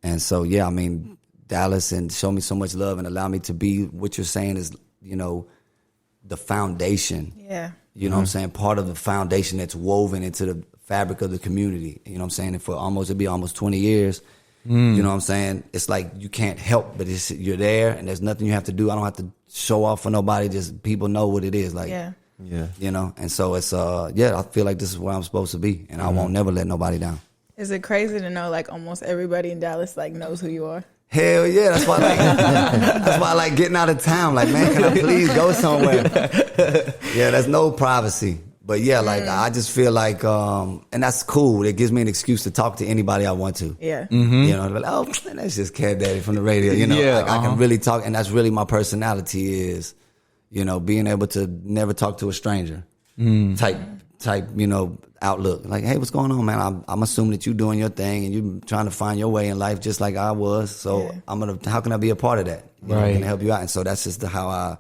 S7: And so, yeah, I mean, Dallas and show me so much love and allow me to be what you're saying is, you know, the foundation.
S6: Yeah.
S7: You know what I'm saying? Part of the foundation that's woven into the fabric of the community. You know what I'm saying? And for it'll be almost 20 years. You know what I'm saying? It's like you can't help, but you're there and there's nothing you have to do. I don't have to show off for nobody. Just people know what it is. Like,
S6: Yeah.
S7: you know? And so it's, I feel like this is where I'm supposed to be. And I won't never let nobody down.
S6: Is it crazy to know like almost everybody in Dallas like knows who you are?
S7: Hell yeah, that's why I like getting out of town. Like, man, can I please go somewhere? Yeah, there's no privacy. But yeah, like I just feel like, and that's cool. It gives me an excuse to talk to anybody I want to.
S6: Yeah.
S7: You know, like, oh, man, that's just CatDaddy from the radio. You know, like, I can really talk, and that's really my personality is, you know, being able to never talk to a stranger type, you know, outlook. Like, hey, what's going on, man? I'm assuming that you're doing your thing and you're trying to find your way in life just like I was. So how can I be a part of that? You know, can I help you out? And so that's just how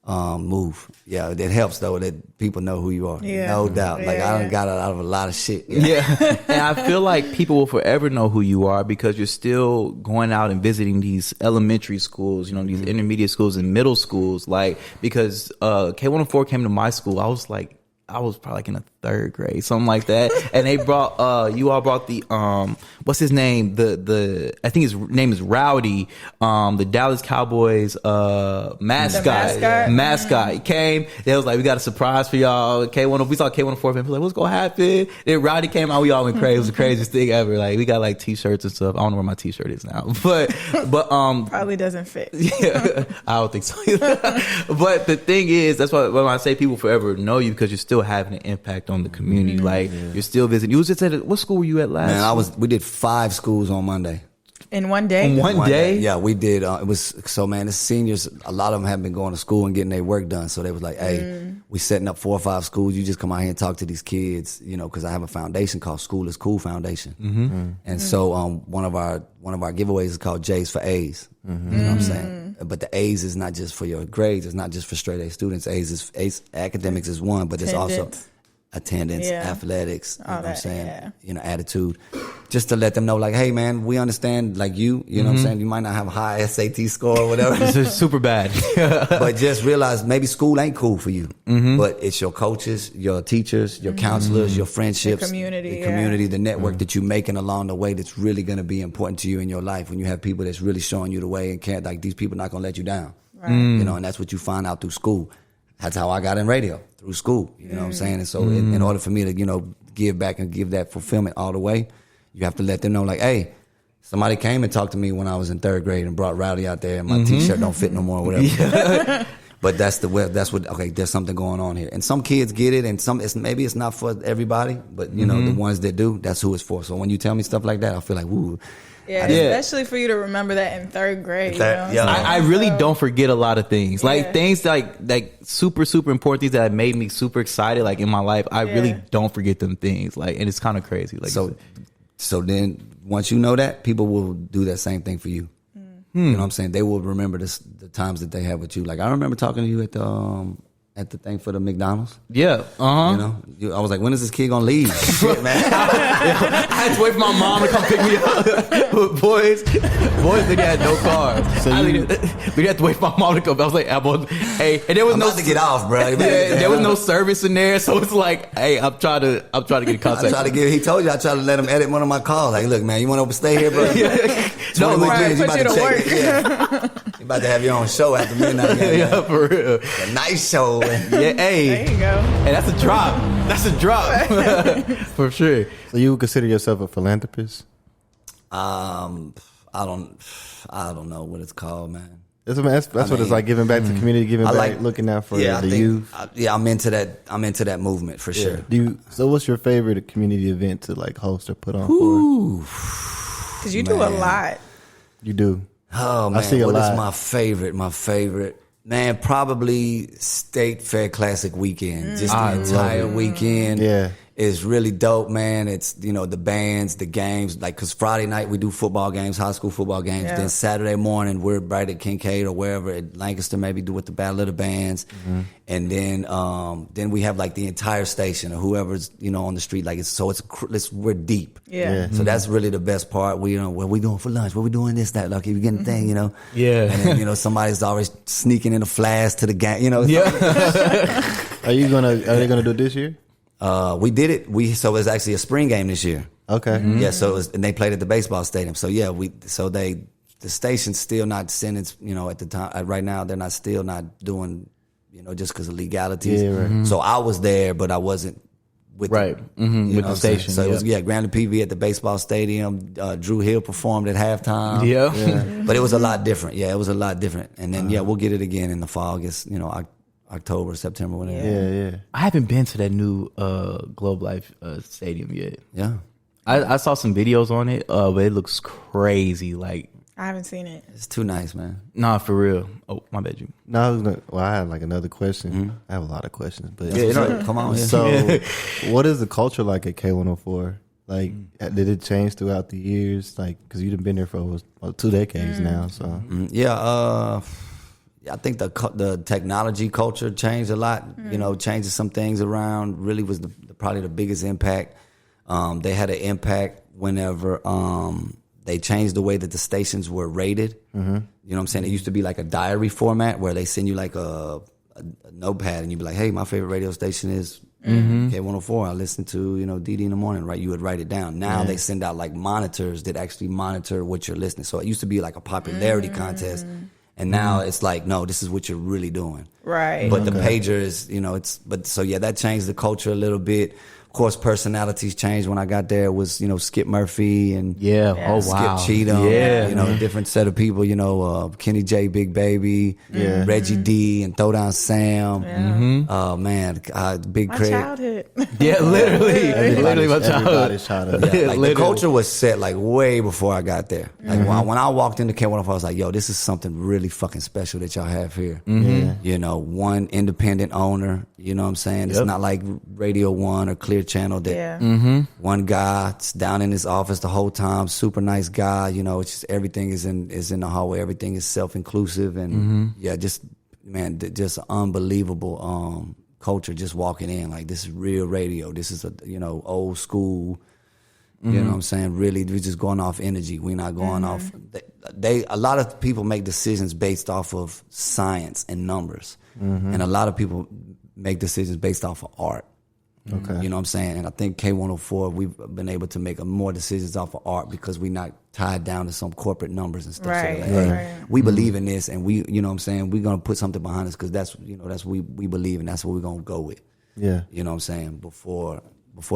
S7: I move. Yeah, it helps though that people know who you are.
S6: Yeah.
S7: No doubt. Like I done got out of a lot of shit.
S2: Yeah. And I feel like people will forever know who you are because you're still going out and visiting these elementary schools, you know, these intermediate schools and middle schools. Like, because K104 came to my school, I was probably like in the 3rd grade, something like that. And they brought, you all brought the, what's his name? I think his name is Rowdy, the Dallas Cowboys, mascot. Mascot. He came, they was like, we got a surprise for y'all. We saw K104, and like, what's gonna happen? Then Rowdy came out, we all went crazy. It was the craziest thing ever. Like, we got like t-shirts and stuff. I don't know where my t-shirt is now, but,
S6: Probably doesn't fit.
S2: yeah, I don't think so either. But the thing is, that's why when I say people forever know you, because you're still having an impact on the community. Like, you're still visiting. You was just what school were you at last?
S7: Man, we did 5 schools on Monday.
S6: In one day?
S2: In one day?
S7: Yeah, we did. It was, so man, the seniors, a lot of them have been going to school and getting their work done. So they was like, hey, we setting up 4 or 5 schools. You just come out here and talk to these kids, you know, because I have a foundation called School is Cool Foundation. And so one of our giveaways is called J's for A's. You know what I'm saying? But the A's is not just for your grades. It's not just for straight A students. A's academics is one, but it's also attendance, athletics, you know what I'm saying? You know, attitude. Just to let them know, like, hey, man, we understand, like you know what I'm saying? You might not have a high SAT score or whatever.
S2: This is super bad.
S7: But just realize maybe school ain't cool for you. But it's your coaches, your teachers, your counselors, your friendships.
S6: The community,
S7: the network that you're making along the way that's really going to be important to you in your life when you have people that's really showing you the way and can't, like, these people not going to let you down.
S6: Right.
S7: You know, and that's what you find out through school. That's how I got in radio, through school. You know what I'm saying? And so in order for me to, you know, give back and give that fulfillment all the way, you have to let them know, like, hey, somebody came and talked to me when I was in 3rd grade and brought Rowdy out there and my t-shirt don't fit no more or whatever. But that's what, okay, there's something going on here. And some kids get it and maybe it's not for everybody, but, you know, the ones that do, that's who it's for. So when you tell me stuff like that, I feel like, woo.
S6: Yeah, especially for you to remember that in 3rd grade. You know?
S2: I really don't forget a lot of things. Like things like super, super important things that have made me super excited, like in my life. I really don't forget them things. Like, and it's kind of crazy. Like,
S7: so then once you know that, people will do that same thing for you. You know what I'm saying? They will remember the times that they had with you. Like, I remember talking to you at the thing for the McDonald's.
S2: Yeah.
S7: You know, I was like, when is this kid gonna leave? Shit, man.
S2: I had to wait for my mom to come pick me up. boys, they had no cars. So we had to wait for my mom to come. I was like, hey, and there was
S7: I'm
S2: no
S7: about to get off, bro.
S2: there was no service in there, so it's like, hey, I'm trying to get in contact.
S7: He told you I tried to let him edit one of my calls. Like, look, man, you want to overstay here, bro?
S2: No,
S6: right, put you to work.
S7: You about to have your own show after midnight.
S2: Yeah, for real.
S7: A nice show.
S2: Yeah, hey.
S6: There you go.
S2: Hey, that's a drop. That's a drop. For sure.
S8: So you would consider yourself a philanthropist?
S7: I don't know what it's called, man.
S8: That's what it's like, giving back to the community, giving back, looking out for the youth.
S7: I'm into that. I'm into that movement for sure.
S8: So what's your favorite community event to like host or put on for?
S6: Because you do a lot.
S8: You do.
S7: Oh man,
S8: I see a
S7: what
S8: lot.
S7: is my favorite? My favorite, man, probably State Fair Classic weekend. Just the entire weekend.
S8: Yeah.
S7: is really dope, man. It's, you know, the bands, the games, like, cause Friday night we do football games, high school football games.
S6: Yeah.
S7: Then Saturday morning we're right at Kincaid or wherever at Lancaster, maybe do with the Battle of the Bands. And then we have like the entire station or whoever's, you know, on the street. Like we're deep.
S6: Yeah.
S7: So that's really the best part. We, you know, what we doing for lunch? What we doing this, that, like, you getting the thing, you know?
S2: Yeah.
S7: And then, you know, somebody's always sneaking in a flash to the game, you know?
S2: Yeah.
S8: Are they gonna do it this year?
S7: We did it. So it was actually a spring game this year.
S8: Okay.
S7: Yeah, so it was, and they played at the baseball stadium. So yeah, the station's still not sending, you know, at the time, right now, they're not doing, you know, just because of legalities.
S8: Yeah, right.
S7: So I was there, but I wasn't with
S2: Right.
S7: you
S2: With
S7: know
S2: the
S7: what I'm saying?
S2: station.
S7: So it was, Grandin PV at the baseball stadium. Drew Hill performed at halftime.
S2: Yeah.
S7: But it was a lot different. Yeah, it was a lot different. And then, we'll get it again in the fall, I guess, you know, October, September, whenever.
S8: Yeah.
S2: I haven't been to that new Globe Life Stadium yet.
S7: Yeah.
S2: I saw some videos on it, but it looks crazy. Like,
S6: I haven't seen it.
S7: It's too nice, man.
S2: nah, for real. Oh, my bad, you.
S8: No, I had like another question. I have a lot of questions, but
S7: Come on. Yeah.
S8: so what is the culture like at K104? Like, did it change throughout the years? Like, because you've been there for almost 2 decades now. So
S7: I think the technology culture changed a lot. You know, changes some things around. Really was probably the biggest impact. They had an impact whenever they changed the way that the stations were rated. You know what I'm saying? It used to be like a diary format where they send you like a notepad and you'd be like, hey, my favorite radio station is K104. I listen to, you know, DD in the morning, right? You would write it down. Now they send out like monitors that actually monitor what you're listening. So it used to be like a popularity contest. And now it's like, no, this is what you're really doing.
S6: Right.
S7: But the pager is, you know, that changed the culture a little bit. Of course, personalities changed when I got there. It was, you know, Skip Murphy and
S2: Oh, wow.
S7: Skip Cheatham.
S2: Yeah.
S7: You know, a different set of people, you know, Kenny J, Big Baby, Reggie D, and Throwdown Sam. Oh, man, Big
S6: My
S7: Craig.
S6: childhood.
S2: Yeah, literally my childhood.
S8: Everybody's childhood.
S7: Yeah, like the
S2: Literally.
S7: culture was set like way before I got there. Like when I walked into K104, I was like, yo, this is something really fucking special that y'all have here. You know, one independent owner, you know what I'm saying? It's not like Radio 1 or Clear Channel that one guy's down in his office the whole time, super nice guy, you know, it's just everything is in the hallway, everything is self-inclusive and just unbelievable culture just walking in, like this is real radio, this is a, you know, old school, you know what I'm saying, really we're just going off energy, we're not going off a lot of people make decisions based off of science and numbers and a lot of people make decisions based off of art.
S8: Okay.
S7: You know what I'm saying? And I think K104, we've been able to make more decisions off of art because we're not tied down to some corporate numbers and stuff.
S6: Right,
S7: So like,
S6: right.
S7: we believe in this and we, you know what I'm saying, we're going to put something behind us because that's, you know, that's what we believe and that's what we're going to go with.
S8: Yeah.
S7: You know what I'm saying? Before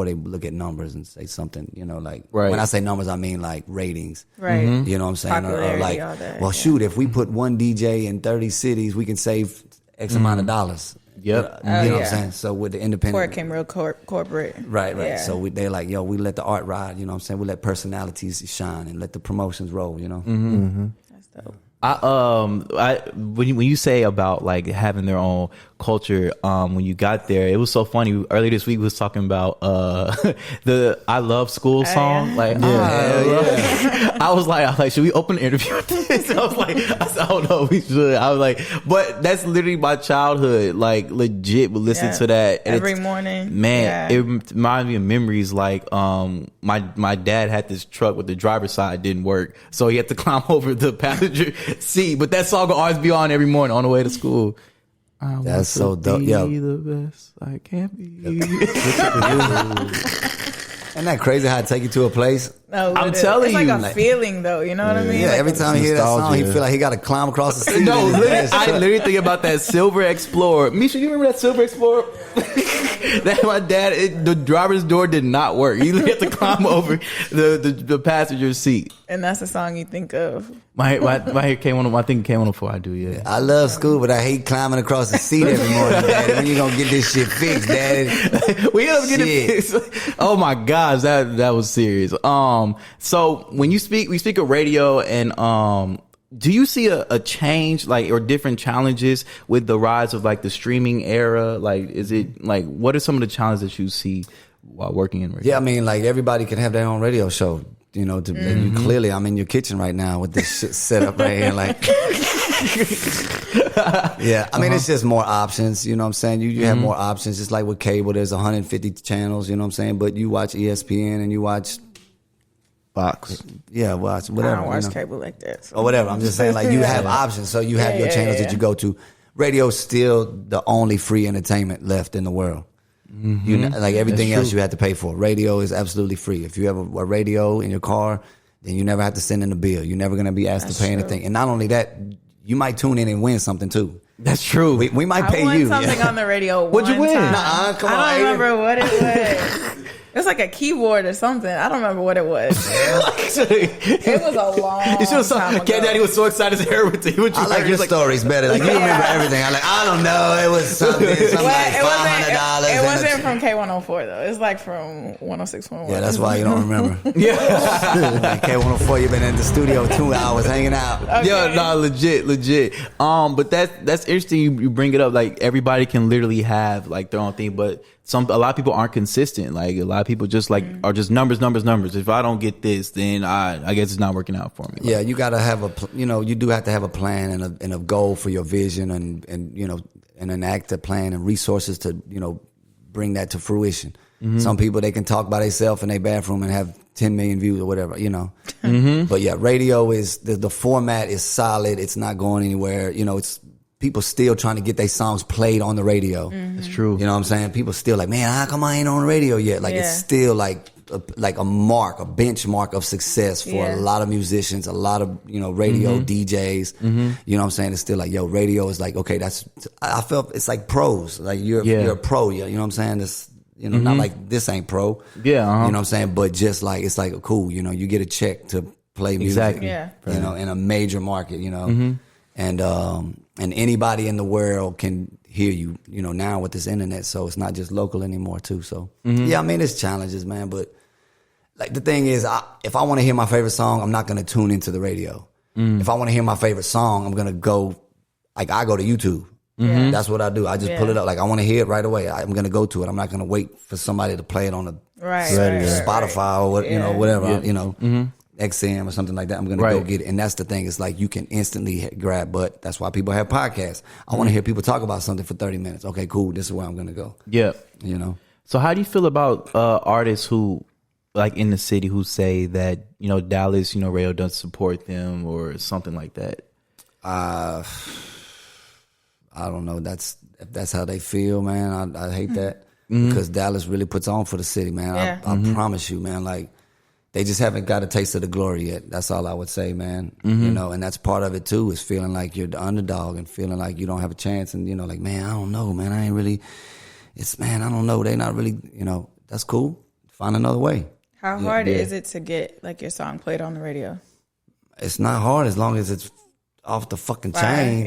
S7: they look at numbers and say something, you know, like
S2: Right.
S7: when I say numbers, I mean like ratings.
S6: Right.
S7: You know what I'm saying? Or
S6: Popularity,
S7: like,
S6: all that,
S7: well, shoot, if we put one DJ in 30 cities, we can save X amount of dollars.
S2: Yep.
S7: You know what I'm
S6: yeah.
S7: saying? So with the independent.
S6: Before it came real corporate.
S7: Right.
S6: Yeah.
S7: So they're like, yo, we let the art ride, you know what I'm saying? We let personalities shine and let the promotions roll, you know?
S6: That's dope.
S2: When you say about like having their own culture, when you got there, it was so funny. Earlier this week, we was talking about the "I Love School" song.
S6: yeah.
S2: Like, I was like, should we open an interview with this? I said, I don't know, we should. I was like, but that's literally my childhood. Like, legit, would listen
S6: Yeah.
S2: to that and
S6: Every
S2: it's-
S6: morning.
S2: Man,
S6: Yeah.
S2: it reminds me of memories. Like, my dad had this truck with the driver's side didn't work, so he had to climb over the passenger seat. But that song will always be on every morning on the way to school. I want
S7: That's so
S2: to
S7: dope.
S2: be
S7: Yo.
S2: the best I can be.
S7: Isn't that crazy how it take you to a place?
S6: No,
S2: I'm
S6: it is.
S2: telling
S6: it's like
S2: you,
S6: a
S2: like-
S6: feeling though, you know what I mean?
S7: Yeah,
S6: Like
S7: every time he hear that song, he
S8: nostalgia.
S7: feel like he got to climb across the seat.
S2: No,
S7: of his
S2: literally,
S7: ass.
S2: I literally think about that Silver Explorer. Misha, you remember that Silver Explorer? That my dad, the driver's door did not work. You had to climb over the passenger seat.
S6: and that's the song you think of.
S2: My K104, I think K104, I do, yeah.
S7: I love school, but I hate climbing across the seat every morning, Daddy. When you gonna get this shit fixed, Daddy?
S2: We ended up getting
S7: Shit.
S2: fixed. Oh my gosh, that was serious. So when we speak of radio and do you see a change, like, or different challenges with the rise of like the streaming era? Like, is it like, what are some of the challenges that you see while working in radio?
S7: Yeah, I mean, like everybody can have their own radio show. You know, and you clearly, I'm in your kitchen right now with this shit set up right here. Like, yeah, I mean, it's just more options. You know what I'm saying? You have more options. Just like with cable, there's 150 channels. You know what I'm saying? But you watch ESPN and you watch
S8: Fox.
S7: Yeah, watch whatever.
S6: I don't watch
S7: you know?
S6: cable like that. So.
S7: Or whatever. I'm just saying, like, you have options. So you have your channels that you go to. Radio's still the only free entertainment left in the world. You know, like everything else you have to pay for. Radio is absolutely free. If you have a radio in your car, then you never have to send in a bill. You're never going to be asked to pay anything. And not only that, you might tune in and win something too.
S2: That's true.
S7: We might pay
S6: I won
S7: you.
S6: something on the radio.
S2: What'd you win?
S6: Time.
S7: Come on,
S6: I don't
S7: Aiden.
S6: remember what it was. It was like a keyboard or something. I don't remember what it was. It was a long time ago.
S2: CatDaddy was so excited to hear what you
S7: I like your stories better. Like, you remember everything. I don't know. It was something like $500.
S6: It wasn't from K104 though. It's like from 106.1.
S7: Yeah, that's why you don't remember. Like K104, you've been in the studio 2 hours hanging out.
S6: Okay.
S2: Yeah, no, legit. But that's interesting. You bring it up. Like everybody can literally have like their own thing, but a lot of people aren't consistent. Like a lot of people just like are just numbers. If I don't get this, then I guess it's not working out for me. Like,
S7: Yeah, you got to have you do have to have a plan and a goal for your vision and you know, and an active plan and resources to, you know, bring that to fruition. Some people, they can talk by themselves in their bathroom and have 10 million views or whatever, you know. But yeah, radio is, the format is solid. It's not going anywhere. You know, it's people still trying to get their songs played on the radio.
S2: That's true.
S7: You know what I'm saying? People still like, man, how come I ain't on the radio yet? Like, it's still like a benchmark of success for a lot of musicians, a lot of, you know, radio DJs. You know what I'm saying? It's still like, yo, radio is like, okay, I felt it's like pros. Like you're a pro. You know what I'm saying? It's, you know, not like this ain't pro.
S2: Yeah.
S7: You know what I'm saying? But just like, it's like, cool, you know, you get a check to play music.
S2: Exactly.
S6: Yeah.
S7: You know, in a major market, you know. And anybody in the world can hear you, you know, now with this internet. So it's not just local anymore too. So yeah, I mean, it's challenges, man. But like the thing is, if I want to hear my favorite song, I'm not going to tune into the radio. If I want to hear my favorite song, I'm going to go, like I go to YouTube. That's what I do. I just pull it up. Like I want to hear it right away. I'm going to go to it. I'm not going to wait for somebody to play it on a Spotify or what, you know, whatever, you know. XM or something like that. I'm going to go get it. And that's the thing. It's like you can instantly grab butt. That's why people have podcasts. I want to hear people talk about something for 30 minutes. Okay, cool. This is where I'm going to go.
S2: Yeah.
S7: You know?
S2: So how do you feel about artists who, like in the city, who say that, you know, Dallas, you know, radio doesn't support them or something like that?
S7: I don't know. If that's how they feel, man. I hate that because Dallas really puts on for the city, man.
S6: Yeah.
S7: I promise you, man. Like, they just haven't got a taste of the glory yet. That's all I would say, man. You know, and that's part of it too, is feeling like you're the underdog and feeling like you don't have a chance. And, you know, like, man, I don't know, man. I don't know. They not really, you know, that's cool. Find another way.
S6: How hard is it to get like your song played on the radio?
S7: It's not hard as long as it's off the fucking chain.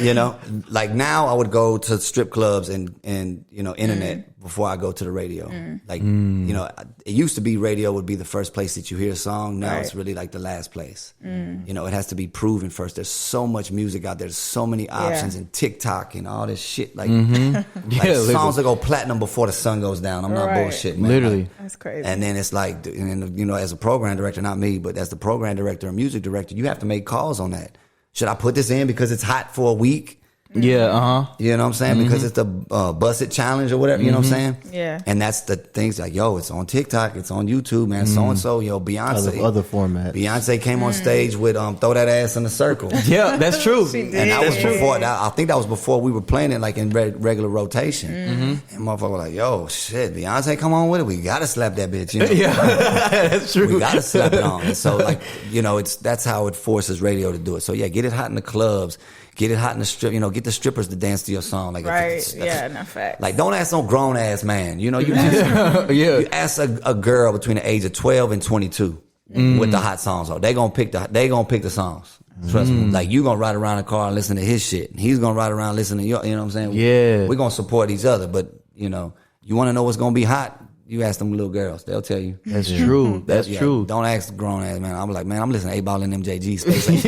S7: You know, like now I would go to strip clubs and you know, internet before I go to the radio. Like, you know, it used to be radio would be the first place that you hear a song. Now it's really like the last place. You know, it has to be proven first. There's so much music out there. There's so many options and TikTok and all this shit. Like, songs that go platinum before the sun goes down. I'm not bullshitting, man.
S2: Literally.
S7: Like,
S6: That's crazy.
S7: and then it's like, and you know, as a program director, not me, but as the program director and music director, you have to make calls on that. Should I put this in because it's hot for a week?
S2: Yeah,
S7: You know what I'm saying? Because it's the Bust It Challenge or whatever, you know what I'm saying?
S6: Yeah.
S7: And that's the things like, yo, it's on TikTok, it's on YouTube, man, so-and-so, yo, Beyonce.
S8: Other formats.
S7: Beyonce came on stage with Throw That Ass in a Circle.
S2: yeah, that's true.
S6: She did.
S7: And that was before, I think that was before we were playing it like in regular rotation. And motherfucker was like, yo, shit, Beyonce come on with it? We gotta slap that bitch, you know?
S2: Yeah, that's true.
S7: We gotta slap it on. And so, like, you know, that's how it forces radio to do it. So yeah, get it hot in the clubs, get it hot in the strip. You know, get the strippers to dance to your song. Like,
S6: No fact.
S7: Like, don't ask no grown ass man. You know, you ask, you ask a girl between the age of 12 and 22 with the hot songs on. They gonna pick the songs. Trust me. Like, you gonna ride around the car and listen to his shit, and he's gonna ride around listening to your. You know what I'm saying?
S2: Yeah.
S7: We're gonna support each other, but you know, you want to know what's gonna be hot. You ask them little girls, they'll tell you.
S2: That's true. That's true.
S7: Don't ask the grown ass man. I'm like, man, I'm listening to 8 Ball and MJG. Space.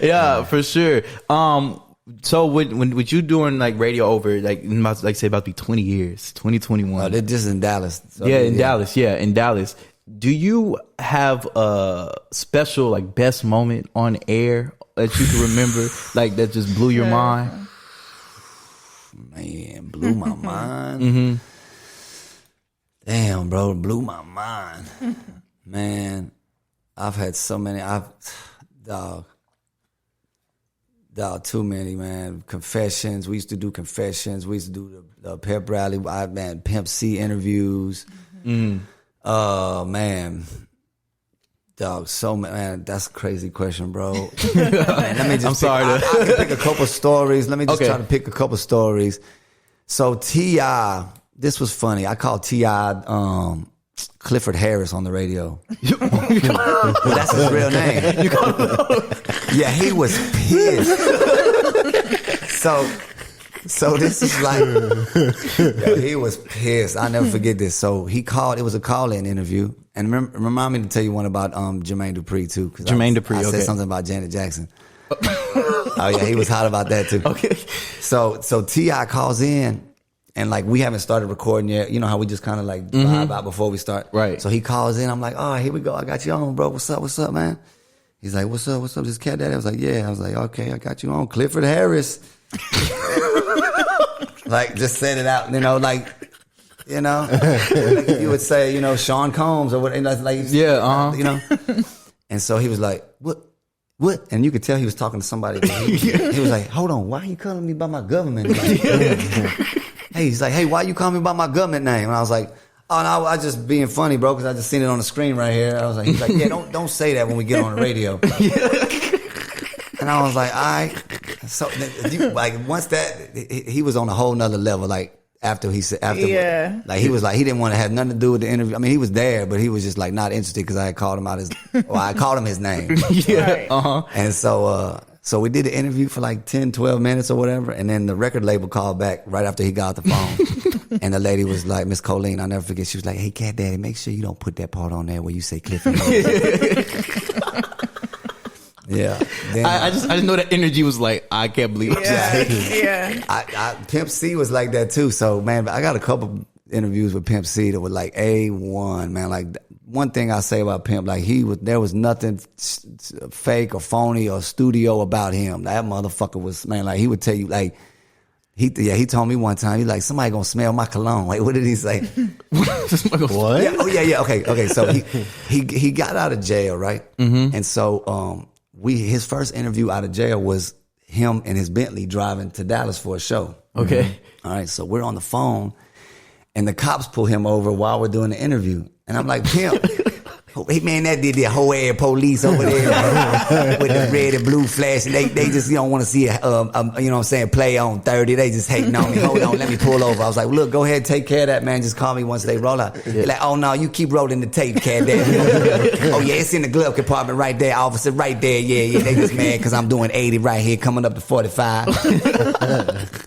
S2: Yeah, for sure. So when you doing like radio over like say about to be 20 years, 2021.
S7: They're just in Dallas. So,
S2: Dallas. Yeah, in Dallas. Do you have a special like best moment on air that you can remember, like that just blew your mind?
S7: Man, blew my mind. Damn, bro, blew my mind. Man, I've had so many. Dog, too many, man. Confessions. We used to do confessions. We used to do the pep rally. Pimp C interviews. Man. Dog, man, that's a crazy question, bro. Man, let me just
S2: I'm sorry.
S7: I can pick a couple stories. Let me just try to pick a couple stories. So T.I., this was funny. I called T.I. Clifford Harris on the radio. Well, that's his real name. Yeah, he was pissed. So this is like, he was pissed. I'll never forget this. So he called, it was a call-in interview. And remind me to tell you one about Jermaine Dupri too. I said something about Janet Jackson. Oh yeah, he was hot about that too.
S2: Okay.
S7: So T.I. calls in. And like we haven't started recording yet. You know how we just kind of like vibe out before we start.
S2: Right.
S7: So he calls in. I'm like, oh, here we go. I got you on, bro. What's up, man? He's like, what's up? This is CatDaddy. I was like, yeah. I was like, okay, I got you on. Clifford Harris. Like just said it out, like you would say, Sean Combs or what, like And so he was like, what? And you could tell he was talking to somebody. He was like, hold on, why are you calling me by my government name? Hey, he's like, hey, why you calling me by my government name? And I was like, oh no, I was just being funny, bro, because I just seen it on the screen right here. I was like, he's like, yeah, don't say that when we get on the radio. And I was like, all right. So like once that he was on a whole nother level, like after he said like he was like he didn't want to have nothing to do with the interview. I mean, he was there, but he was just like not interested because I had called him out I called him his name.
S2: Yeah.
S7: And so we did the interview for like 10, 12 minutes or whatever, and then the record label called back right after he got off the phone. And the lady was like, Miss Colleen, I'll never forget, she was like, hey, CatDaddy, make sure you don't put that part on there where you say Clifford. Yeah. Then,
S2: I just know that energy was like, I can't believe it.
S6: Yeah.
S7: Pimp C was like that too. So man, I got a couple interviews with Pimp C that were like A1, man. Like one thing I say about Pimp, like there was nothing fake or phony or studio about him. That motherfucker was, man, like he would tell you like, he told me one time, he's like, somebody gonna smell my cologne. Like, what did he say?
S8: What?
S7: Yeah, okay. So he got out of jail, right? Mm-hmm. And so his first interview out of jail was him and his Bentley driving to Dallas for a show.
S2: Okay.
S7: Mm-hmm. All right, so we're on the phone, and the cops pull him over while we're doing the interview. And I'm like, Pimp, hey man, that did their whole air police over there with the red and blue flash. And they just don't want to see you know what I'm saying, play on 30. They just hating on me. Hold on, let me pull over. I was like, look, go ahead, take care of that, man. Just call me once they roll out. They're like, oh no, you keep rolling the tape, CatDaddy. Oh yeah, it's in the glove compartment right there, officer, right there. Yeah. They just mad because I'm doing 80 right here, coming up to 45.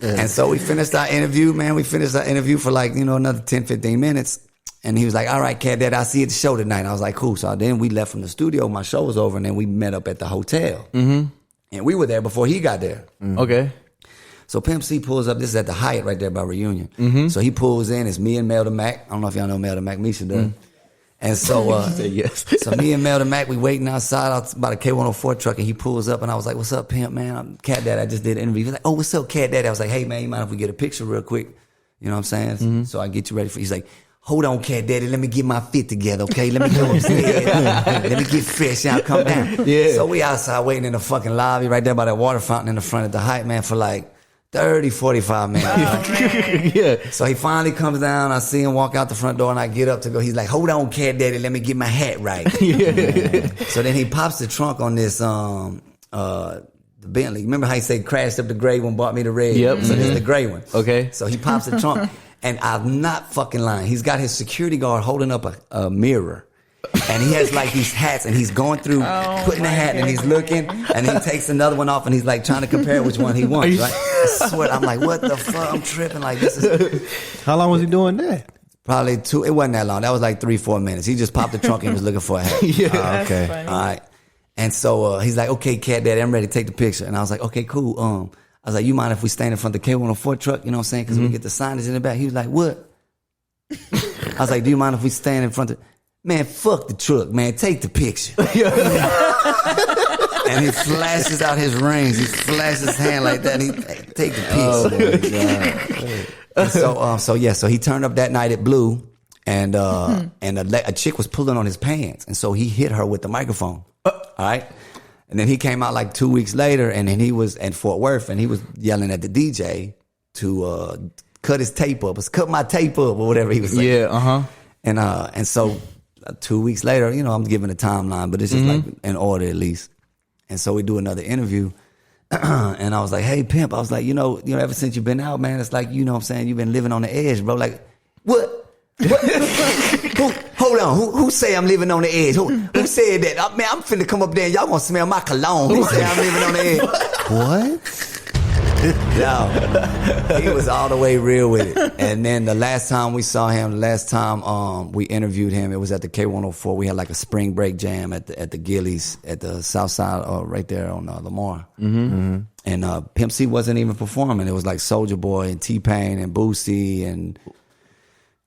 S7: And so we finished our interview, man. We finished our interview for like, another 10, 15 minutes. And he was like, all right, CatDaddy, I'll see you at the show tonight. And I was like, cool. So then we left from the studio. My show was over, and then we met up at the hotel. Mm-hmm. And we were there before he got there.
S2: Mm-hmm. Okay.
S7: So Pimp C pulls up. This is at the Hyatt right there by Reunion. Mm-hmm. So he pulls in. It's me and Mel the Mac. I don't know if y'all know Mel the Mac. Misha does. Mm-hmm. And so,
S2: yes.
S7: So me and Mel the Mac, we waiting outside about a K104 truck, and he pulls up, and I was like, what's up, Pimp, man? I'm CatDaddy. I just did an interview. He's like, oh, what's up, CatDaddy? I was like, hey, man, you mind if we get a picture real quick? You know what I'm saying? Mm-hmm. So I get you ready for. He's like, hold on, CatDaddy, let me get my fit together, okay? Let me go upstairs. Let me get fresh and I'll come down. Yeah. So we outside waiting in the fucking lobby right there by that water fountain in the front of the Hype, man, for like 30, 45 minutes.
S6: Oh,
S2: yeah.
S7: So he finally comes down, I see him walk out the front door, and I get up to go. He's like, hold on, CatDaddy, let me get my hat right. Yeah. So then he pops the trunk on this the Bentley. Remember how he said crashed up the gray one, bought me the red?
S2: Yep.
S7: So this is the gray one.
S2: Okay.
S7: So he pops the trunk. And I'm not fucking lying. He's got his security guard holding up a mirror. And he has like these hats, and he's going through, putting the hat, and he's looking, and he takes another one off, and he's like trying to compare which one he wants, right? I swear, I'm like, what the fuck? I'm tripping. Like, this is...
S8: How long was he doing that?
S7: Probably it wasn't that long. That was like 3-4 minutes. He just popped the trunk and was looking for a hat.
S2: Yeah.
S8: Okay.
S6: That's funny.
S7: All right. And so he's like, okay, CatDaddy, I'm ready to take the picture. And I was like, okay, cool. I was like, you mind if we stand in front of the K104 truck? You know what I'm saying? Because we get the signage in the back. He was like, what? I was like, do you mind if we stand in front of... Man, fuck the truck, man. Take the picture. And he flashes out his rings. He flashes his hand like that. And he take the picture. Oh, my God. So he turned up that night at Blue, and a chick was pulling on his pants. And so he hit her with the microphone. All right? And then he came out like 2 weeks later, and then he was in Fort Worth, and he was yelling at the DJ to cut his tape up. Cut my tape up, or whatever he was saying.
S2: Yeah,
S7: And so 2 weeks later, you know, I'm giving a timeline, but it's just like in order at least. And so we do another interview, and I was like, hey, Pimp, I was like, you know, ever since you've been out, man, it's like, you know what I'm saying, you've been living on the edge, bro. Like, what? Hold on, who say I'm living on the edge? Who said that? Man, I'm finna come up there and y'all gonna smell my cologne. Who say I'm living on the edge?
S8: What?
S7: No, he was all the way real with it. And then the last time we saw him, we interviewed him, it was at the K104. We had like a spring break jam at the Gillies at the south side, right there on Lamar. And Pimp C wasn't even performing. It was like Soulja Boy and T-Pain and Boosie and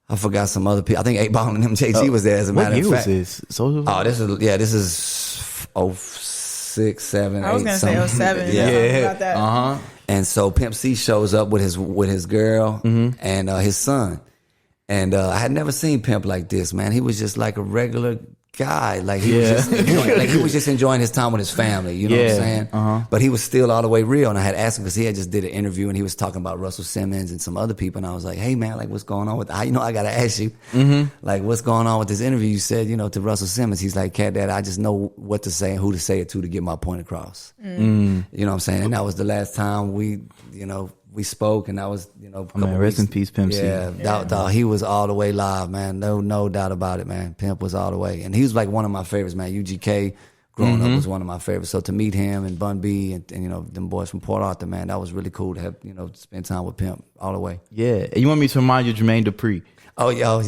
S7: I forgot some other people. I think 8 Ball and MJG was there, as a matter of fact.
S8: What year was this?
S7: Oh, this is 06, 7, 8.
S6: I was gonna say 07.
S7: Yeah.
S6: About that.
S7: And so Pimp C shows up with his girl and his son. And I had never seen Pimp like this, man. He was just like a regular guy. Like he was just enjoying his time with his family. You know what I'm saying? But he was still all the way real. And I had asked him because he had just did an interview and he was talking about Russell Simmons and some other people. And I was like, hey man, like what's going on with I gotta ask you, like what's going on with this interview? You said, to Russell Simmons. He's like, CatDaddy, I just know what to say and who to say it to get my point across. You know what I'm saying? And that was the last time we spoke, and that was,
S2: rest in peace, Pimp C.
S7: Yeah, he was all the way live, man. No doubt about it, man. Pimp was all the way. And he was like one of my favorites, man. UGK growing up was one of my favorites. So to meet him and Bun B and them boys from Port Arthur, man, that was really cool to have, spend time with Pimp all the way.
S2: Yeah. You want me to remind you of Jermaine Dupri?
S7: Oh, yeah.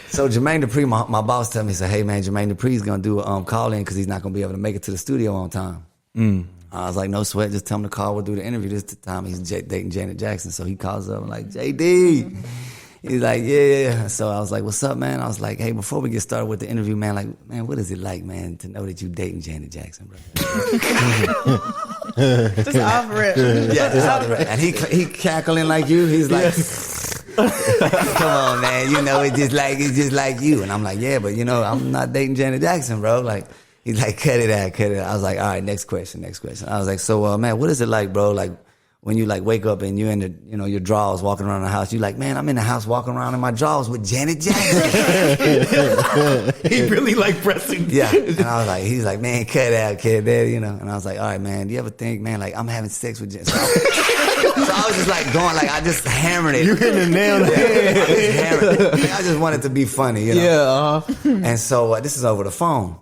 S7: So Jermaine Dupri, my boss told me, he said, hey, man, Jermaine Dupri's going to do a call-in because he's not going to be able to make it to the studio on time. I was like, no sweat, just tell him to call. We'll do the interview. This time he's dating Janet Jackson. So he calls up and like, JD. He's like, yeah. So I was like, what's up, man? I was like, hey, before we get started with the interview, man, what is it like, man, to know that you dating Janet Jackson, bro?
S6: Just off rip.
S7: Yeah, just off the rip. And he cackling like you. He's like, come on, man. It's just like you. And I'm like, yeah, but I'm not dating Janet Jackson, bro. Like, he's like, cut it out. I was like, all right, next question. I was like, so, man, what is it like, bro? Like, when you like wake up and you're in the, your drawers walking around the house, you like, man, I'm in the house walking around in my drawers with Janet Jackson.
S2: He really like pressing.
S7: Yeah. And I was like, he's like, man, cut it out, kid, daddy, And I was like, all right, man, do you ever think, man, like I'm having sex with Janet? So I was just like going, like I just hammered it.
S2: You hit the nail on the head.
S7: I just hammered it. I just wanted to be funny,
S2: Yeah.
S7: And so this is over the phone.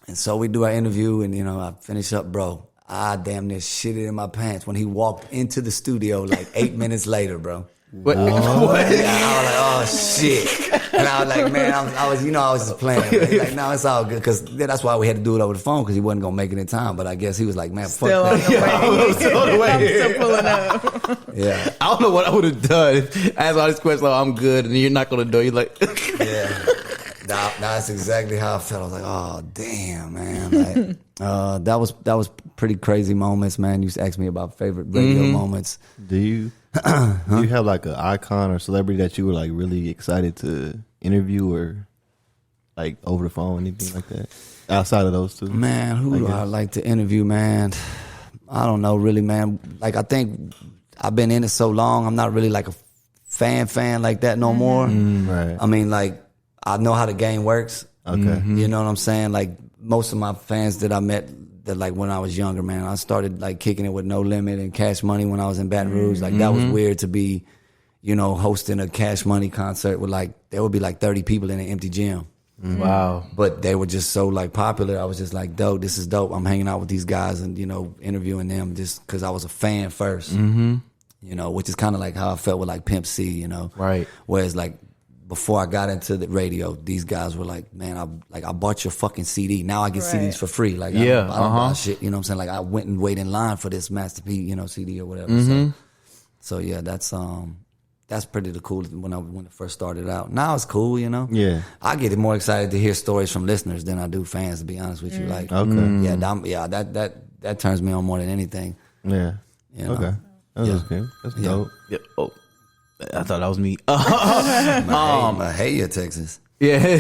S7: And so we do our interview and, I finish up, bro. I damn near shitted in my pants when he walked into the studio like 8 minutes later, bro.
S2: What?
S7: Yeah, I was like, oh shit. And I was like, man, I was just playing. He's like, no, it's all good. Because that's why we had to do it over the phone because he wasn't going to make it in time. But I guess he was like, man, fuck
S6: Still
S7: that.
S6: on the way. I'm still pulling up.
S7: Yeah.
S2: I don't know what I would have done if I asked all these questions, like, I'm good, and you're not going to do it. You're like,
S7: Yeah. Nah, that's exactly how I felt. I was like, oh, damn, man. Like, that was pretty crazy moments, man. You used to ask me about favorite radio moments.
S8: Do you have like an icon or celebrity that you were like really excited to interview or like over the phone, anything like that? Outside of those two?
S7: Man, who do I like to interview, man? I don't know, really, man. Like, I think I've been in it so long, I'm not really like a fan like that no more.
S8: Right.
S7: I mean, like, I know how the game works.
S8: Okay.
S7: You know what I'm saying? Like, most of my fans that I met that like when I was younger, man, I started like kicking it with No Limit and Cash Money when I was in Baton Rouge. Like, that was weird to be, hosting a Cash Money concert with like, there would be like 30 people in an empty gym.
S2: wow.
S7: But they were just so like popular. I was just like, dope, this is dope. I'm hanging out with these guys and, interviewing them just because I was a fan first. Which is kind of like how I felt with like Pimp C,
S2: Right.
S7: Whereas like before I got into the radio, these guys were like, man, I bought your fucking CD. Now I get CDs for free. Like, I don't buy shit. You know what I'm saying? Like, I went and waited in line for this Master P, you know, CD or whatever. So yeah, that's pretty the cool when it first started out. Now it's cool, you know.
S8: Yeah,
S7: I get more excited to hear stories from listeners than I do fans. To be honest with you, like, that turns me on more than anything.
S8: Yeah.
S7: You know?
S8: Okay. That's good. That's dope.
S2: Yeah. Oh, I thought that was me.
S7: Mahia, Texas.
S2: Yeah.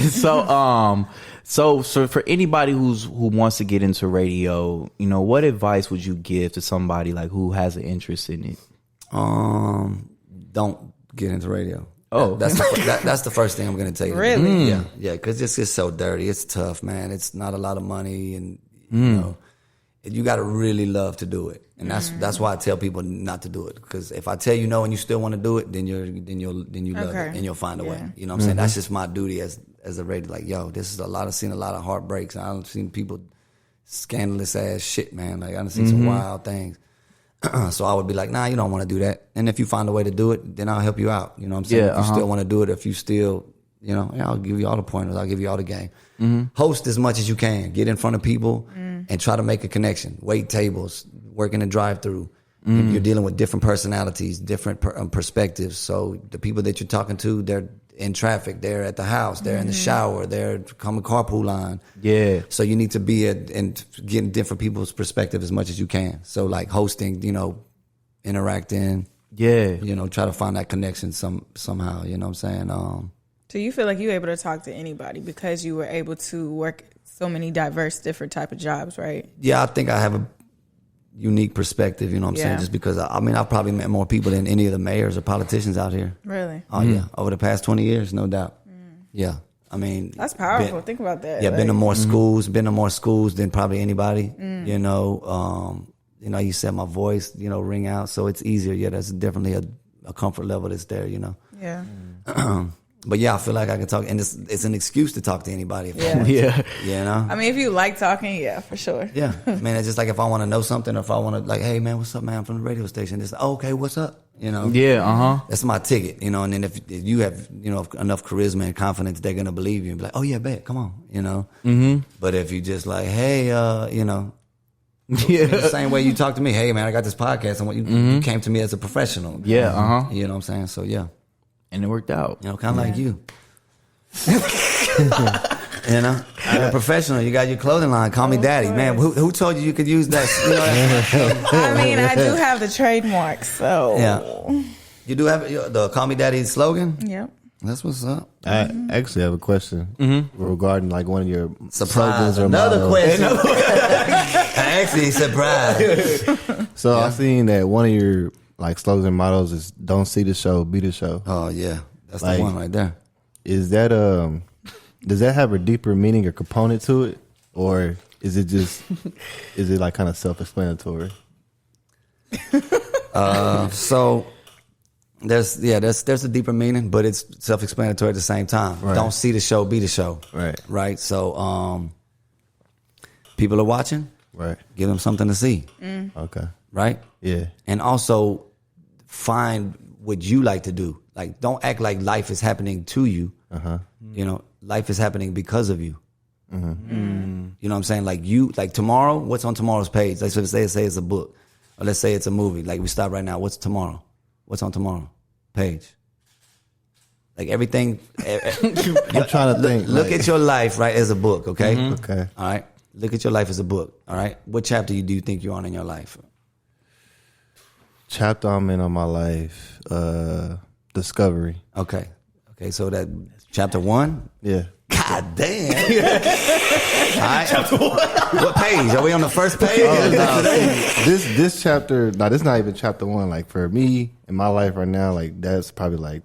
S2: So for anybody who wants to get into radio, you know, what advice would you give to somebody like who has an interest in it?
S7: Don't get into radio.
S2: Oh,
S7: that's the first thing I'm going to tell you.
S6: Really?
S7: Yeah, because it's just so dirty. It's tough, man. It's not a lot of money, and you know, you got to really love to do it. And that's why I tell people not to do it. Because if I tell you no and you still want to do it, then you love it and you'll find a way. You know what I'm saying? That's just my duty as a radio. Like, yo, this is seen a lot of heartbreaks. I've seen people scandalous ass shit, man. Like, I've seen some wild things. So I would be like, nah, you don't want to do that. And if you find a way to do it, then I'll help you out. You know what I'm saying? If you still want to do it, if you still, you know, I'll give you all the pointers. I'll give you all the game. Host as much as you can. Get in front of people and try to make a connection. Wait tables, work in a drive-through. You're dealing with different personalities, different perspectives. So the people that you're talking to, they're in traffic, they're at the house, they're in the shower, they're coming carpool line.
S2: Yeah.
S7: So you need to be and getting different people's perspective as much as you can. So like hosting, you know, interacting.
S2: Yeah.
S7: You know, try to find that connection somehow. You know what I'm saying?
S6: So you feel like you were able to talk to anybody because you were able to work so many diverse, different type of jobs, right?
S7: Yeah, I think I have a unique perspective, you know what I'm saying? Just because, I've probably met more people than any of the mayors or politicians out here.
S6: Really?
S7: Oh, yeah. Over the past 20 years, no doubt. Yeah. I mean.
S6: That's powerful. Think about that.
S7: Yeah, been to more schools than probably anybody. You know, you said my voice, you know, ring out. So it's easier. Yeah, that's definitely a comfort level that's there, you know.
S6: Yeah.
S7: But yeah, I feel like I can talk, and it's an excuse to talk to anybody. If I want
S2: Yeah.
S7: to, you know?
S6: I mean, if you like talking, yeah, for sure.
S7: Yeah. Man, it's just like if I want to know something, or if I want to, like, hey, man, what's up, man? I'm from the radio station. It's like, oh, okay, what's up? You know?
S2: Yeah,
S7: That's my ticket, you know? And then if you have, you know, enough charisma and confidence, they're going to believe you and be like, oh, yeah, bet, come on, you know? But if you just like, hey, you know, the same way you talk to me, hey, man, I got this podcast, and you came to me as a professional.
S2: Yeah,
S7: You know what I'm saying? So, yeah.
S2: And it worked out.
S7: You know, kind of like you. You know, you're a professional. You got your clothing line. Call me daddy, man. Who told you could use that? You know,
S6: I mean, I do have the trademark, so
S7: yeah. You do have the "Call Me Daddy" slogan.
S6: Yep.
S7: That's what's up.
S8: I actually have a question regarding like one of your
S7: Surprise!
S8: slogans or
S7: Another
S8: mottos.
S7: question. I actually surprised.
S8: So I seen that one of your like slogans and mottos is "Don't see the show, be the show."
S7: Oh yeah, that's
S8: Like,
S7: the one right there.
S8: Is that does that have a deeper meaning or component to it, or is it just is it like kind of self-explanatory?
S7: So there's a deeper meaning, but it's self-explanatory at the same time.
S8: Right.
S7: Don't see the show, be the show.
S8: Right.
S7: Right. So people are watching.
S8: Right.
S7: Give them something to see.
S8: Okay.
S7: Right.
S8: Yeah.
S7: And also find what you like to do. Like, don't act like life is happening to you. You know, life is happening because of you. You know what I'm saying? Like tomorrow, what's on tomorrow's page? Let's say it's a book, or let's say it's a movie. Like, we stop right now. What's tomorrow? What's on tomorrow page? Like, everything.
S8: I'm trying to think.
S7: Look at your life, right, as a book. Okay.
S8: Okay.
S7: All right. Look at your life as a book. All right. What chapter do you think you're on in your life?
S8: Chapter I'm in on my life, discovery.
S7: Okay. So that chapter 1.
S8: Yeah.
S7: God damn. All right. Chapter 1. What page? Are we on the first page?
S8: Oh, no. This chapter, no, this is not even chapter 1. Like, for me in my life right now, like, that's probably like,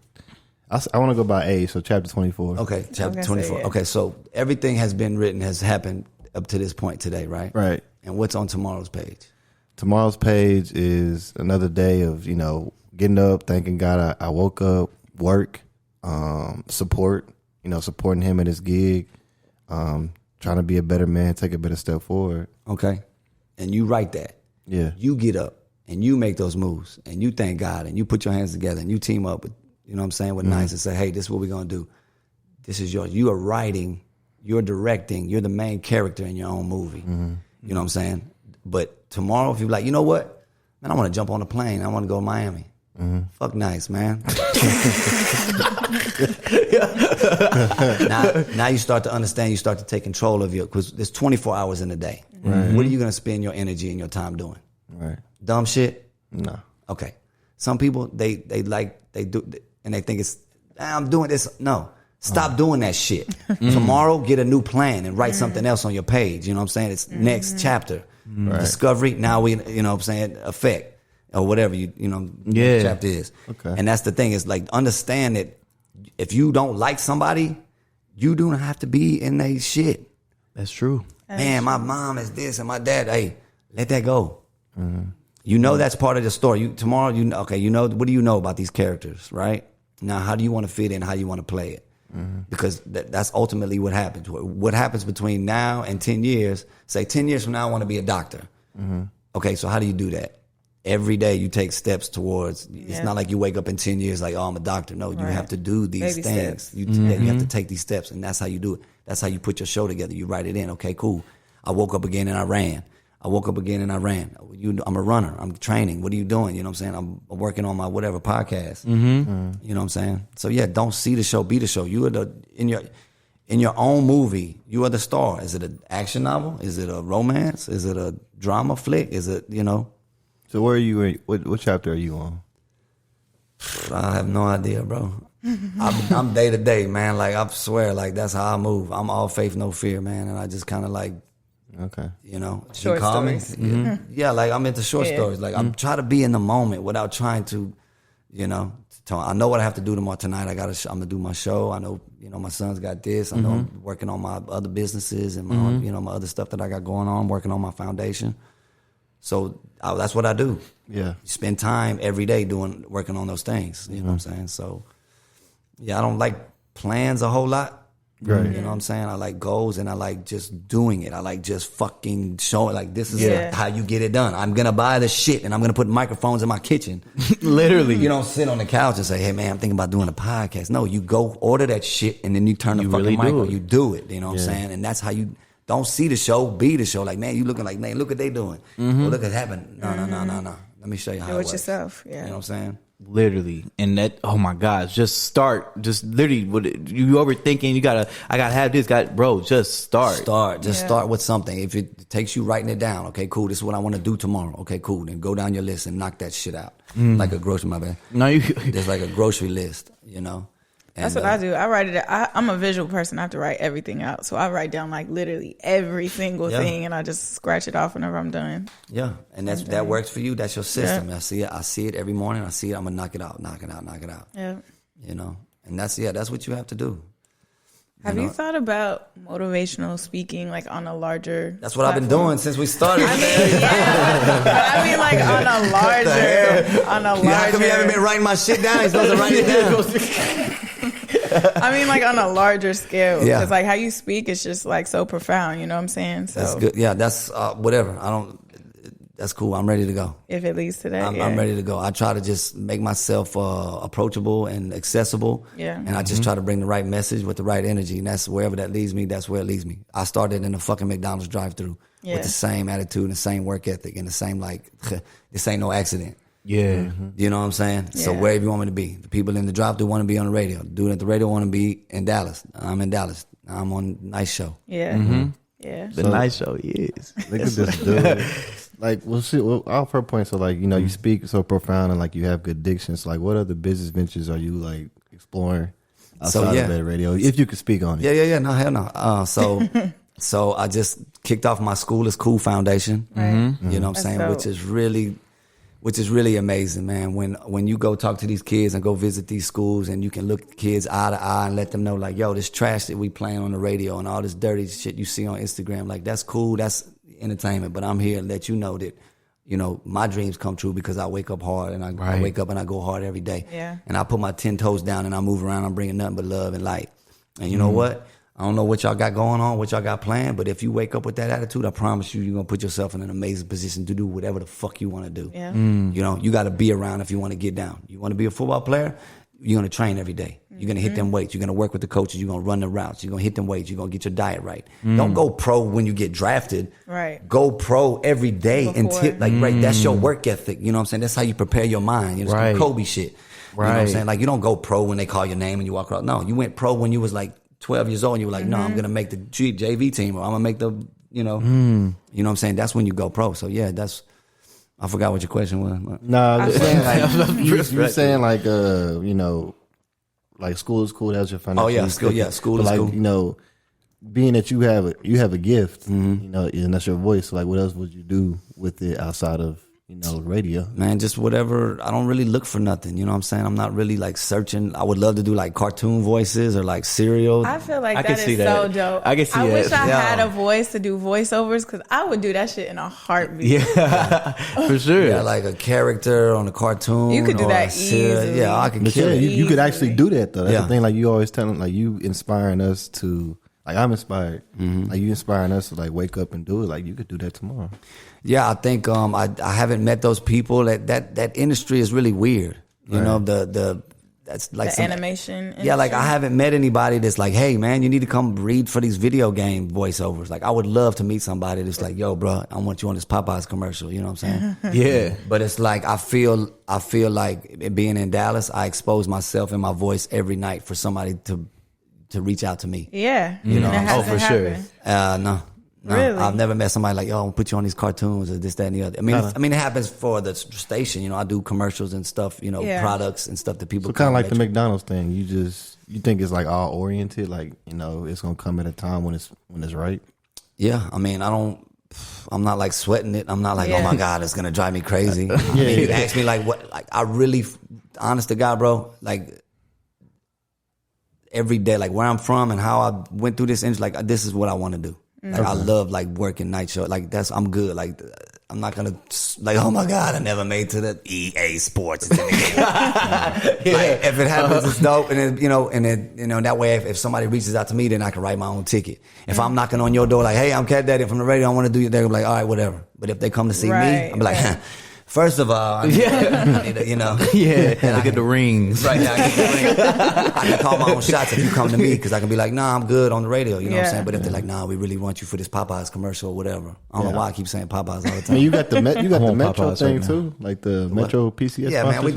S8: I want to go by age, so chapter 24.
S7: Okay, chapter
S6: Okay,
S7: 24.
S6: yeah.
S7: Okay, so everything has been written, has happened up to this point today, right?
S8: Right.
S7: And what's on tomorrow's page?
S8: Tomorrow's page is another day of, you know, getting up, thanking God I woke up, work, support, you know, supporting him at his gig, trying to be a better man, take a better step forward.
S7: Okay. And you write that.
S8: Yeah.
S7: You get up and you make those moves and you thank God and you put your hands together and you team up with You know what I'm saying? With nice and say, hey, this is what we're gonna do. This is yours. You are writing, you're directing, you're the main character in your own movie. You know what I'm saying? But tomorrow, if you're like, you know what? Man, I want to jump on a plane. I want to go to Miami. Fuck nice, man. now you start to understand, you start to take control of your, because there's 24 hours in a day. What are you going to spend your energy and your time doing?
S8: Right.
S7: Dumb shit?
S8: No.
S7: Okay. Some people, they do, and they think it's, I'm doing this. No. Stop doing that shit. Tomorrow, get a new plan and write something else on your page. You know what I'm saying? It's next chapter. Discovery. Now we, you know what I'm saying? Effect. Or whatever the chapter is.
S8: Okay.
S7: And that's the thing, is like, understand that if you don't like somebody, you don't have to be in their shit.
S2: That's true.
S7: Man, my mom is this and my dad, hey, let that go. You know that's part of the story. Tomorrow, what do you know about these characters, right? Now, how do you want to fit in? How you want to play it? Because that's ultimately what happens. What happens between now and 10 years, say 10 years from now, I want to be a doctor. Okay, so how do you do that? Every day you take steps towards, it's not like you wake up in 10 years like, oh, I'm a doctor. No, you have to do these things. You have to take these steps, and that's how you do it. That's how you put your show together. You write it in. Okay, cool. I woke up again and I ran. I woke up again and I ran. I'm a runner. I'm training. What are you doing? You know what I'm saying? I'm working on my whatever podcast. You know what I'm saying? So yeah, don't see the show, be the show. You are in your own movie, you are the star. Is it an action novel? Is it a romance? Is it a drama flick? Is it,
S8: So where are you? What chapter are you on?
S7: I have no idea, bro. I'm day to day, man. Like, I swear, like, that's how I move. I'm all faith, no fear, man. And I just kind of like,
S8: okay,
S6: short stories.
S7: Yeah, like, I'm into short stories. Like, I'm trying to be in the moment without trying to, I know what I have to do tomorrow. Tonight, I'm gonna do my show. I know, my son's got this. I know I'm working on my other businesses and my, my other stuff that I got going on. I'm working on my foundation. So that's what I do.
S8: Yeah,
S7: spend time every day working on those things. You know what I'm saying? So, yeah, I don't like plans a whole lot.
S8: Right.
S7: You know what I'm saying? I like goals, and I like just doing it. I like just fucking showing, like, this is how you get it done. I'm going to buy the shit, and I'm going to put microphones in my kitchen.
S2: Literally.
S7: You don't sit on the couch and say, hey, man, I'm thinking about doing a podcast. No, you go order that shit, and then you turn the fucking
S2: really
S7: mic
S2: do
S7: on.
S2: it.
S7: You do it. You know what I'm saying? And that's how you don't see the show, be the show. Like, man, you looking like, man, look what they doing. Well, look what happened. No. Let me show you how it works.
S6: Do it yourself. Yeah.
S7: You know what I'm saying?
S2: Literally. And that, oh my God, just start. Just literally, you overthinking, I gotta have this, bro, just start.
S7: Start with something. If it takes you writing it down, okay, cool, this is what I want to do tomorrow. Okay, cool. Then go down your list and knock that shit out. Like a grocery, my bad.
S2: No,
S7: there's like a grocery list, And,
S6: that's what I do. I write it. I'm a visual person. I have to write everything out. So I write down like literally every single thing, and I just scratch it off whenever I'm done.
S7: Yeah, and that works for you. That's your system. Yeah. I see it every morning. I see it. I'm gonna knock it out.
S6: Yeah.
S7: And that's what you have to do.
S6: Have you thought about motivational speaking, like on a larger?
S7: That's what I've been doing since we started.
S6: I mean, like on a larger.
S7: How come you haven't been writing my shit down? You're supposed to write it down.
S6: I mean, like on a larger scale.
S7: Yeah.
S6: Because like how you speak is just like so profound. You know what I'm saying? So
S7: that's good. Yeah, that's whatever. That's cool. I'm ready to go.
S6: If it leads to that,
S7: I'm ready to go. I try to just make myself approachable and accessible.
S6: Yeah.
S7: And I just try to bring the right message with the right energy. And that's wherever that leads me, that's where it leads me. I started in the fucking McDonald's drive-thru with the same attitude and the same work ethic and the same, like, this ain't no accident.
S2: Yeah.
S7: You know what I'm saying? So
S6: Yeah.
S7: wherever you want me to be. The people in the drive-thru want to be on the radio. The dude at the radio want to be in Dallas. I'm in Dallas. I'm on Nice Show.
S6: Yeah. Yeah.
S2: The nice show is.
S8: Look at this dude. Like, well, shit. Well, off her point, so like, you speak so profound and like you have good diction. So like, what other business ventures are you like exploring outside of that radio? If you could speak on it.
S7: Yeah. No, hell no. So I just kicked off my School is Cool Foundation. You know what I'm saying?
S6: dope.
S7: Which is really amazing, man. When you go talk to these kids and go visit these schools and you can look kids eye to eye and let them know, like, yo, this trash that we playing on the radio and all this dirty shit you see on Instagram, like, that's cool, that's entertainment. But I'm here to let you know that, my dreams come true because I wake up hard and I wake up and I go hard every day.
S6: Yeah.
S7: And I put my 10 toes down and I move around. I'm bringing nothing but love and light. And you know what? I don't know what y'all got going on, what y'all got planned, but if you wake up with that attitude, I promise you're going to put yourself in an amazing position to do whatever the fuck you want to do.
S6: Yeah.
S7: You got to be around if you want to get down. You want to be a football player? you're going to train every day. You're going to hit them weights. You're going to work with the coaches. You're going to run the routes. You're going to hit them weights. You're going to get your diet right. Don't go pro when you get drafted.
S6: Right.
S7: Go pro every day
S6: Before.
S7: until, like, right, that's your work ethic. You know what I'm saying? That's how you prepare your mind. You know,
S2: Right.
S7: it's Kobe shit. You know what I'm saying? Like, you don't go pro when they call your name and you walk around. No, you went pro when you was like 12 years old and you were like, no, I'm going to make the JV team or I'm going to make the, you know what I'm saying? That's when you go pro. So, yeah, I forgot what your question was.
S8: Nah, I'm saying like you're saying like you know, like school is cool. That's your financial.
S7: Oh yeah, school. Yeah, school is
S8: like,
S7: cool.
S8: You know, being that you have a gift, you know, and that's your voice. Like, what else would you do with it outside of, you know, radio?
S7: Man, just whatever. I don't really look for nothing. You know what I'm saying? I'm not really like searching. I would love to do like cartoon voices or like serial.
S6: I feel like
S2: I can
S6: that
S2: see
S6: is
S2: that.
S6: so dope.
S2: I can see
S6: I wish
S2: that.
S6: I
S7: Yeah.
S6: had a voice to do voiceovers because I would do that shit in a heartbeat.
S2: Yeah, for sure.
S7: Yeah, like a character on a cartoon.
S6: You could do
S7: or
S6: that
S7: a serial.
S6: easily.
S7: Yeah, I could
S8: But
S7: kill
S8: yeah,
S7: it.
S8: you could actually do that though. That's
S7: Yeah.
S8: the thing. Like you always telling, like you inspiring us to. Like I'm inspired. Like you inspiring us to like wake up and do it. Like you could do that tomorrow.
S7: Yeah, I think I haven't met those people. That industry is really weird. You know, that's like
S6: The animation.
S7: Yeah, like I
S6: industry.
S7: haven't met anybody that's like, hey man, you need to come read for these video game voiceovers. Like I would love to meet somebody that's like, yo, bro, I want you on this Popeyes commercial. You know what I'm saying?
S2: Yeah.
S7: But it's like I feel like being in Dallas, I expose myself and my voice every night for somebody to reach out to me.
S6: Yeah.
S7: You know,
S6: And it hasn't
S2: for sure.
S6: happened.
S7: No.
S6: Really?
S7: I've never met somebody like, yo, I'll put you on these cartoons or this, that, and the other. I mean, it happens for the station. You know, I do commercials and stuff. You know,
S6: Yeah.
S7: products and stuff that people.
S8: So kind of like the
S7: come
S8: McDonald's thing. You think it's like all oriented. Like you know, it's gonna come at a time when it's right.
S7: Yeah, I mean, I'm not like sweating it. I'm not like,
S6: Yeah.
S7: oh my God, it's gonna drive me crazy. I mean, you ask me like what, like I really, honest to God, bro, like every day, like where I'm from and how I went through this, and like this is what I want to do. Like I love like working night show. Like I'm good. Like I'm not gonna like, oh my God, I never made to the EA Sports. Like if it happens, it's dope. And then, you know, that way if somebody reaches out to me, then I can write my own ticket. If I'm knocking on your door like, hey, I'm CatDaddy from the radio, I want to do you, they're like, all right, whatever. But if they come to see me,
S6: Right,
S7: I'm like,
S6: right.
S7: first of all, I need to, you know,
S2: Yeah,
S7: and
S2: look at the rings.
S7: Right now, I can call my own shots if you come to me because I can be like, nah, I'm good on the radio. You know what I'm
S6: Yeah.
S7: saying? But if they're like, nah, we really want you for this Popeyes commercial or whatever. I don't know why I keep saying Popeyes all the
S8: And
S7: time.
S8: you got the
S2: want
S8: Metro
S2: Popeyes
S8: thing
S2: right now.
S8: too, like the Metro PCS.
S7: Yeah, man, we
S8: sponsorship?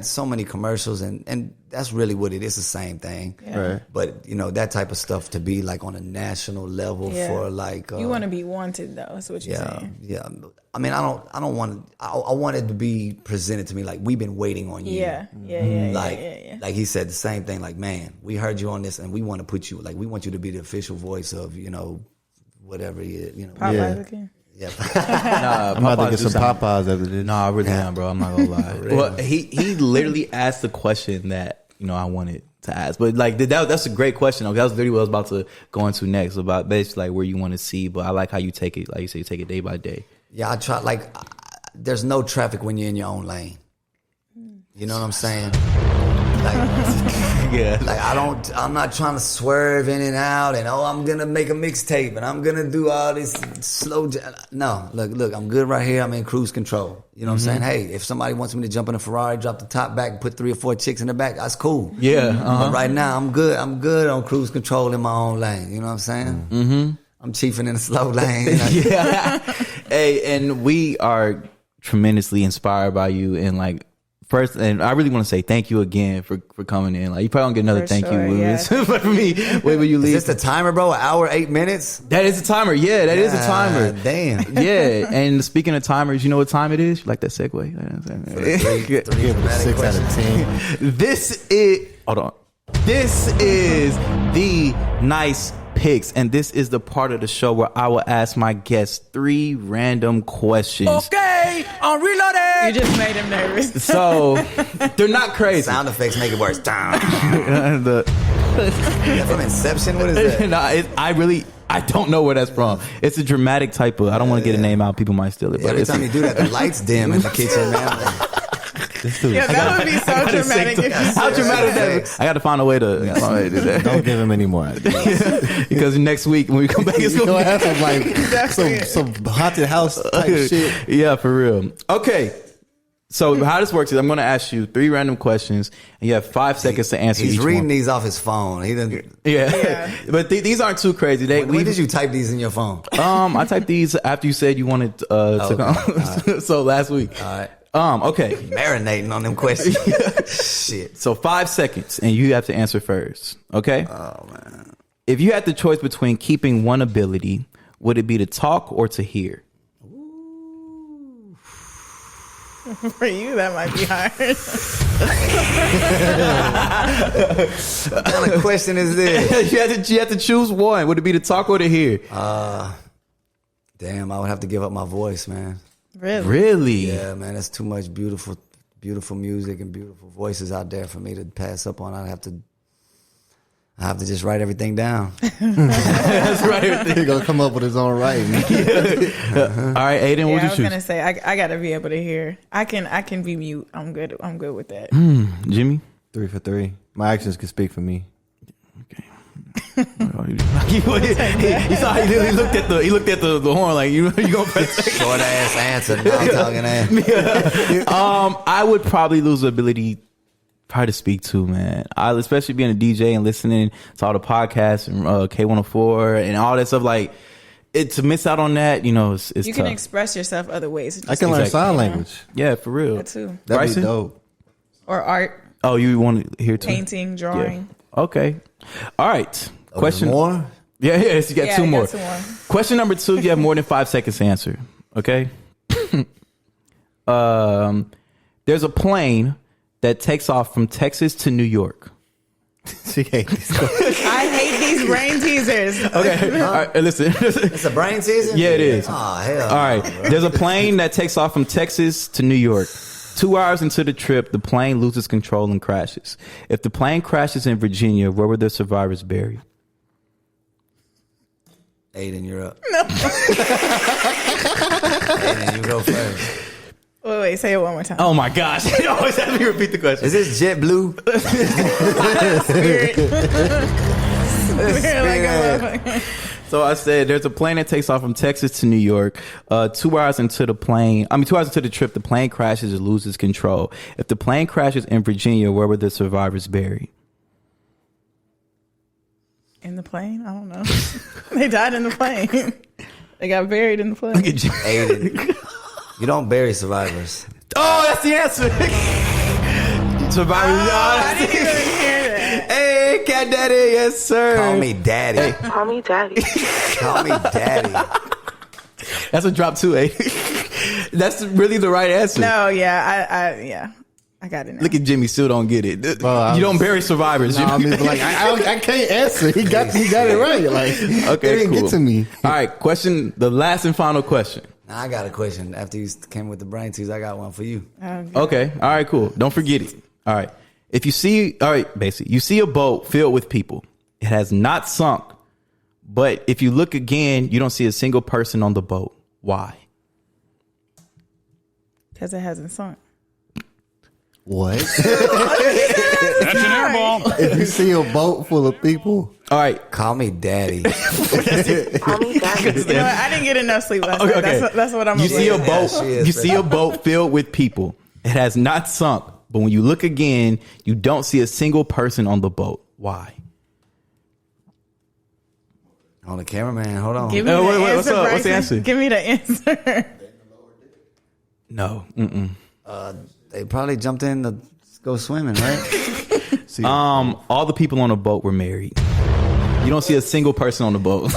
S7: do so many commercials and that's really what it is. The same thing.
S8: Right.
S7: But you know that type of stuff to be like on a national level
S6: Yeah.
S7: for like
S6: You want to be wanted, though. That's what you're saying.
S7: yeah. I mean, I don't want to. I want it to be presented to me like we've been waiting on you.
S6: Yeah.
S7: Like he said the same thing. Like, man, we heard you on this, and we want to put you. Like, we want you to be the official voice of whatever he is.
S6: Popeyes
S8: Yeah.
S6: again.
S7: Yeah.
S2: Nah,
S8: I'm about to
S2: Popeyes
S8: get
S2: do
S8: some
S2: something.
S8: Popeyes after this.
S2: No, I really am, bro. I'm not gonna lie. Well, he literally asked the question that I wanted to ask, but like that's a great question. That was literally what I was about to go into next about basically like where you want to see. But I like how you take it. Like you say, you take it day by day.
S7: Yeah, I try. Like, there's no traffic when you're in your own lane. You know what I'm saying? Like,
S2: Yeah,
S7: like I'm not trying to swerve in and out and I'm gonna make a mixtape and I'm gonna do all this slow. No, look, I'm good right here. I'm in cruise control. You know what I'm saying? Hey, if somebody wants me to jump in a Ferrari, drop the top back, and put 3 or 4 chicks in the back, that's cool.
S2: yeah.
S7: But right now, I'm good. I'm good on cruise control in my own lane. You know what I'm saying? Mm-hmm. I'm chiefing in a slow lane.
S2: Yeah. Hey, and we are tremendously inspired by you. And like, first, and I really want to say thank you again for coming in. Like, you probably don't get another
S6: For
S2: thank
S6: sure,
S2: you, Lewis.
S6: yeah.
S2: But for me, wait will you
S7: Is
S2: leave?
S7: this the timer, bro? An hour, 8 minutes?
S2: That is the timer. Yeah, that is the timer.
S7: God damn.
S2: Yeah, and speaking of timers, you know what time it is? You like that segue?
S7: Three
S8: Give it a
S7: dramatic
S8: 6 out of
S7: questions.
S8: 10.
S2: This is, hold on. This is the nice picks, and this is the part of the show where I will ask my guests 3 random questions.
S4: Okay, I'm reloaded.
S6: You just made him nervous.
S2: So they're not crazy.
S7: Sound effects make it worse. Down.
S2: The-
S7: From Inception? What is that?
S2: no, I don't know where that's from. It's a dramatic type of. I don't want to get a name out. People might steal it. But
S7: Every
S2: it's
S7: time you do that, the lights dim in the kitchen, man.
S6: Yeah, that would be so dramatic. If you
S2: How dramatic that is. I got to find a way to do that.
S8: Don't give him any more ideas.
S2: Because next week when we come back, it's
S8: You're
S2: gonna
S8: gonna
S2: be
S8: have some like some haunted house type shit.
S2: Yeah, for real. Okay. So how this works is I'm going to ask you 3 random questions, and you have 5 seconds to answer each
S7: He's reading
S2: one.
S7: these off his phone. He didn't.
S2: Yeah. But these aren't too crazy.
S7: When did you type these in your phone?
S2: I typed these after you said you wanted to come.
S7: Right.
S2: So last week.
S7: All right.
S2: Okay.
S7: Marinating on them questions. Shit.
S2: So 5 seconds, and you have to answer first. Okay.
S7: Oh man.
S2: If you had the choice between keeping one ability, would it be to talk or to hear?
S6: For you, that might be hard.
S7: What kind of question is this?
S2: you had to choose one. Would it be to talk or to hear?
S7: Damn, I would have to give up my voice, man.
S2: Really?
S7: Yeah, man, that's too much beautiful music and beautiful voices out there for me to pass up on. I have to just write everything down.
S2: That's right.
S8: He's gonna come up with his own writing.
S2: All right, Aiden, what would
S6: I
S2: you
S6: was
S2: choose?
S6: gonna say I gotta be able to hear. I can be mute. I'm good with that.
S2: Jimmy?
S8: 3 for 3. My actions can speak for me.
S2: Okay. he saw he looked at the horn like you gonna press.
S7: Short ass answer, not talking ass.
S2: I would probably lose the ability to speak to, man. Especially being a DJ and listening to all the podcasts and K104 and all that stuff. Like, to miss out on that, it's
S6: You can
S2: tough.
S6: express yourself other ways.
S8: I can learn sign language.
S2: Yeah, for real.
S6: That too.
S8: That'd
S2: Bryson?
S8: be dope.
S6: Or art,
S2: Oh, you want to hear too?
S6: painting, drawing.
S2: Yeah. Okay. All right. Question
S7: More?
S2: Yeah, yes, you got
S6: Yeah,
S2: two
S6: I got
S2: more.
S6: 2 more.
S2: Question number 2, you have more than 5 seconds to answer. Okay. There's a plane that takes off from Texas to New York.
S8: She hates these questions.
S6: I hate these brain teasers.
S2: Okay. All right, listen.
S7: It's a brain season?
S2: Yeah, it is.
S7: Oh, hell.
S2: All right. There's a plane that takes off from Texas to New York. 2 hours into the trip, the plane loses control and crashes. If the plane crashes in Virginia, where were the survivors buried?
S7: Aiden, you're up. No. Aiden, you go first.
S6: Wait, say it one more time.
S2: Oh my gosh. You always have me repeat the question.
S7: Is this JetBlue?
S6: Spirit. Spirit like a motherfucker.
S2: So I said there's a plane that takes off from Texas to New York. 2 hours into the trip, the plane crashes and loses control. If the plane crashes in Virginia, where were the survivors buried?
S6: In the plane? I don't know. They died in the plane. They got buried in the plane.
S2: Look at you.
S7: Aiden, you don't bury survivors.
S2: Oh, that's the answer. Survivors.
S6: I didn't even hear that.
S2: Hey, CatDaddy, yes sir.
S7: Call me daddy.
S5: Call me daddy.
S7: Call me daddy.
S2: That's a drop 2, eh? That's really the right answer.
S6: No, yeah, I got it now.
S2: Look at Jimmy, still don't get it.
S8: Well,
S2: you don't bury survivors.
S8: No, I
S2: Jimmy.
S8: mean, like I can't answer. He got it right. Like,
S2: Okay,
S8: it didn't
S2: cool.
S8: get to me.
S2: All right, the last and final question.
S7: Now I got a question. After you came with the brain tease, I got one for you.
S2: Okay, all right, cool. Don't forget it. All right. You see a boat filled with people. It has not sunk, but if you look again, you don't see a single person on the boat. Why?
S6: Because it hasn't sunk.
S8: What?
S9: That's an air ball.
S8: If you see a boat full of people,
S2: All right.
S7: Call me daddy.
S5: Call me daddy.
S6: You know what? I didn't get enough sleep last night.
S2: Okay.
S6: That's what I'm
S2: You see a
S6: avoiding.
S2: boat.
S7: she is,
S2: You see a boat filled with people. It has not sunk, but when you look again, you don't see a single person on the boat. Why?
S7: On the cameraman, hold on.
S6: Give me
S2: Oh,
S6: the
S2: wait,
S6: answer,
S2: what's up? What's the
S6: Bryson.
S2: answer?
S6: Give me the answer.
S2: No. Mm-mm.
S7: They probably jumped in to go swimming, right?
S2: All the people on the boat were married. You don't see a single person on the boat.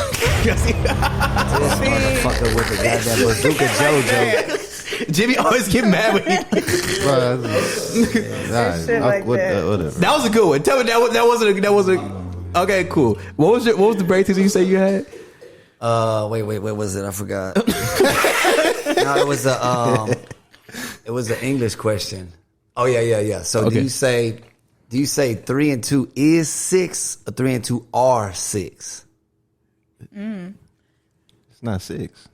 S7: This motherfucker with the goddamn bazooka JoJo.
S2: Jimmy always get mad when he.
S8: bro,
S6: shit like that.
S8: whatever.
S2: That was a good one. Tell me that wasn't. Okay, cool. What was the break you say you had?
S7: Wait, what was it? I forgot. No, it was the English question. Oh yeah. So
S2: Okay.
S7: do you say 3 and 2 is 6 or 3 and 2 are 6?
S8: It's not 6.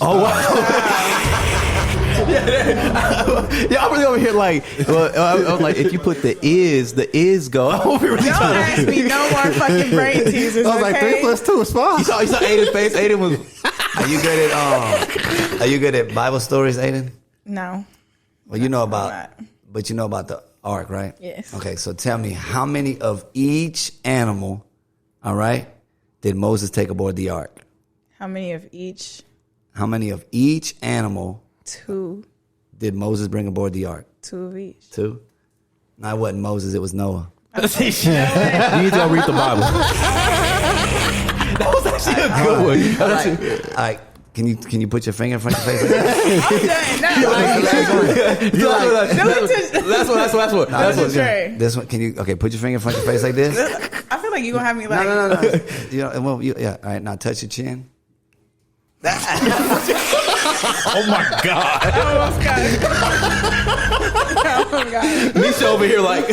S2: Oh wow! Yeah, I'm really over here like. Well, I was like, if you put the is go. I'm over here really
S6: Don't
S2: trying to.
S6: ask me no more fucking brain teasers.
S8: I was like, 3 plus 2 is 5.
S2: You saw Aiden's face. Aiden was.
S7: Are you good at Bible stories, Aiden?
S6: No.
S7: Well, you know
S6: I'm
S7: about,
S6: not.
S7: but you know about the ark, right?
S6: Yes.
S7: Okay, so tell me, how many of each animal, all right, did Moses take aboard the ark?
S6: How many of each?
S7: How many of each animal
S6: 2.
S7: did Moses bring aboard the ark?
S6: 2 of each.
S7: 2? No, it wasn't Moses, it was Noah.
S2: You need to go read the Bible. That was actually a good one.
S7: All right, can you put your finger in front of your face?
S2: Last one.
S7: This one, can you, okay, put your finger in front of your face like this?
S6: I feel like you're going to have me like.
S7: No. You know, well, yeah, all right, now touch your chin.
S9: Oh my God.
S6: I almost got it.
S2: Misha over here like.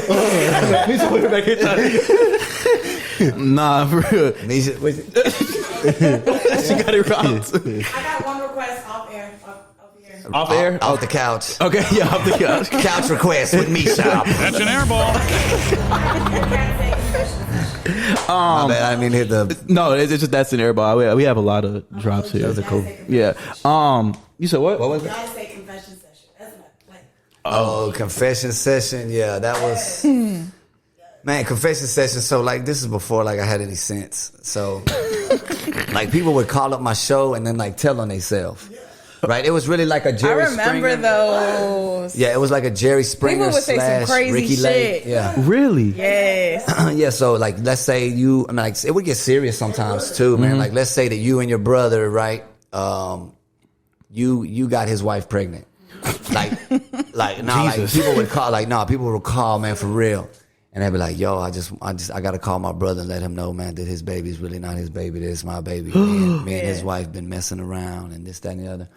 S2: Misha over here back here trying to. Nah, for real.
S7: Misha,
S2: She got it wrong.
S6: I got one request off air. Up here.
S2: Off air?
S7: off the couch.
S2: Okay, yeah, off the couch.
S7: Couch request with Misha.
S9: That's an air ball.
S7: My bad, I didn't mean to hit the.
S2: No, it's just that's an airball. We have a lot of drops here.
S7: Those are cool.
S2: Yeah. You said what?
S7: What was it?
S10: Gotta say confession session. That's not like.
S7: Oh, confession session. Yeah, that was. Man, confession session. So, like, this is before, like, I had any sense. So, like, people would call up my show and then, like, tell on themselves. Right? It was really like a Jerry
S6: I remember
S7: Springer.
S6: those.
S7: Yeah, it was like a Jerry Springer
S6: People would say some
S7: slash
S6: crazy
S7: Ricky Lake.
S6: shit.
S7: Yeah.
S2: Really?
S6: Yes.
S7: Yeah, so like let's say you, I mean, like it would get serious sometimes too, man. Like let's say that you and your brother, right? You got his wife pregnant. Like now, like people would call, people would call, man, for real, and they'd be like, "Yo, I gotta call my brother and let him know, man, that his baby is really not his baby. That it's my baby. Me and his wife been messing around and this, that, and the other."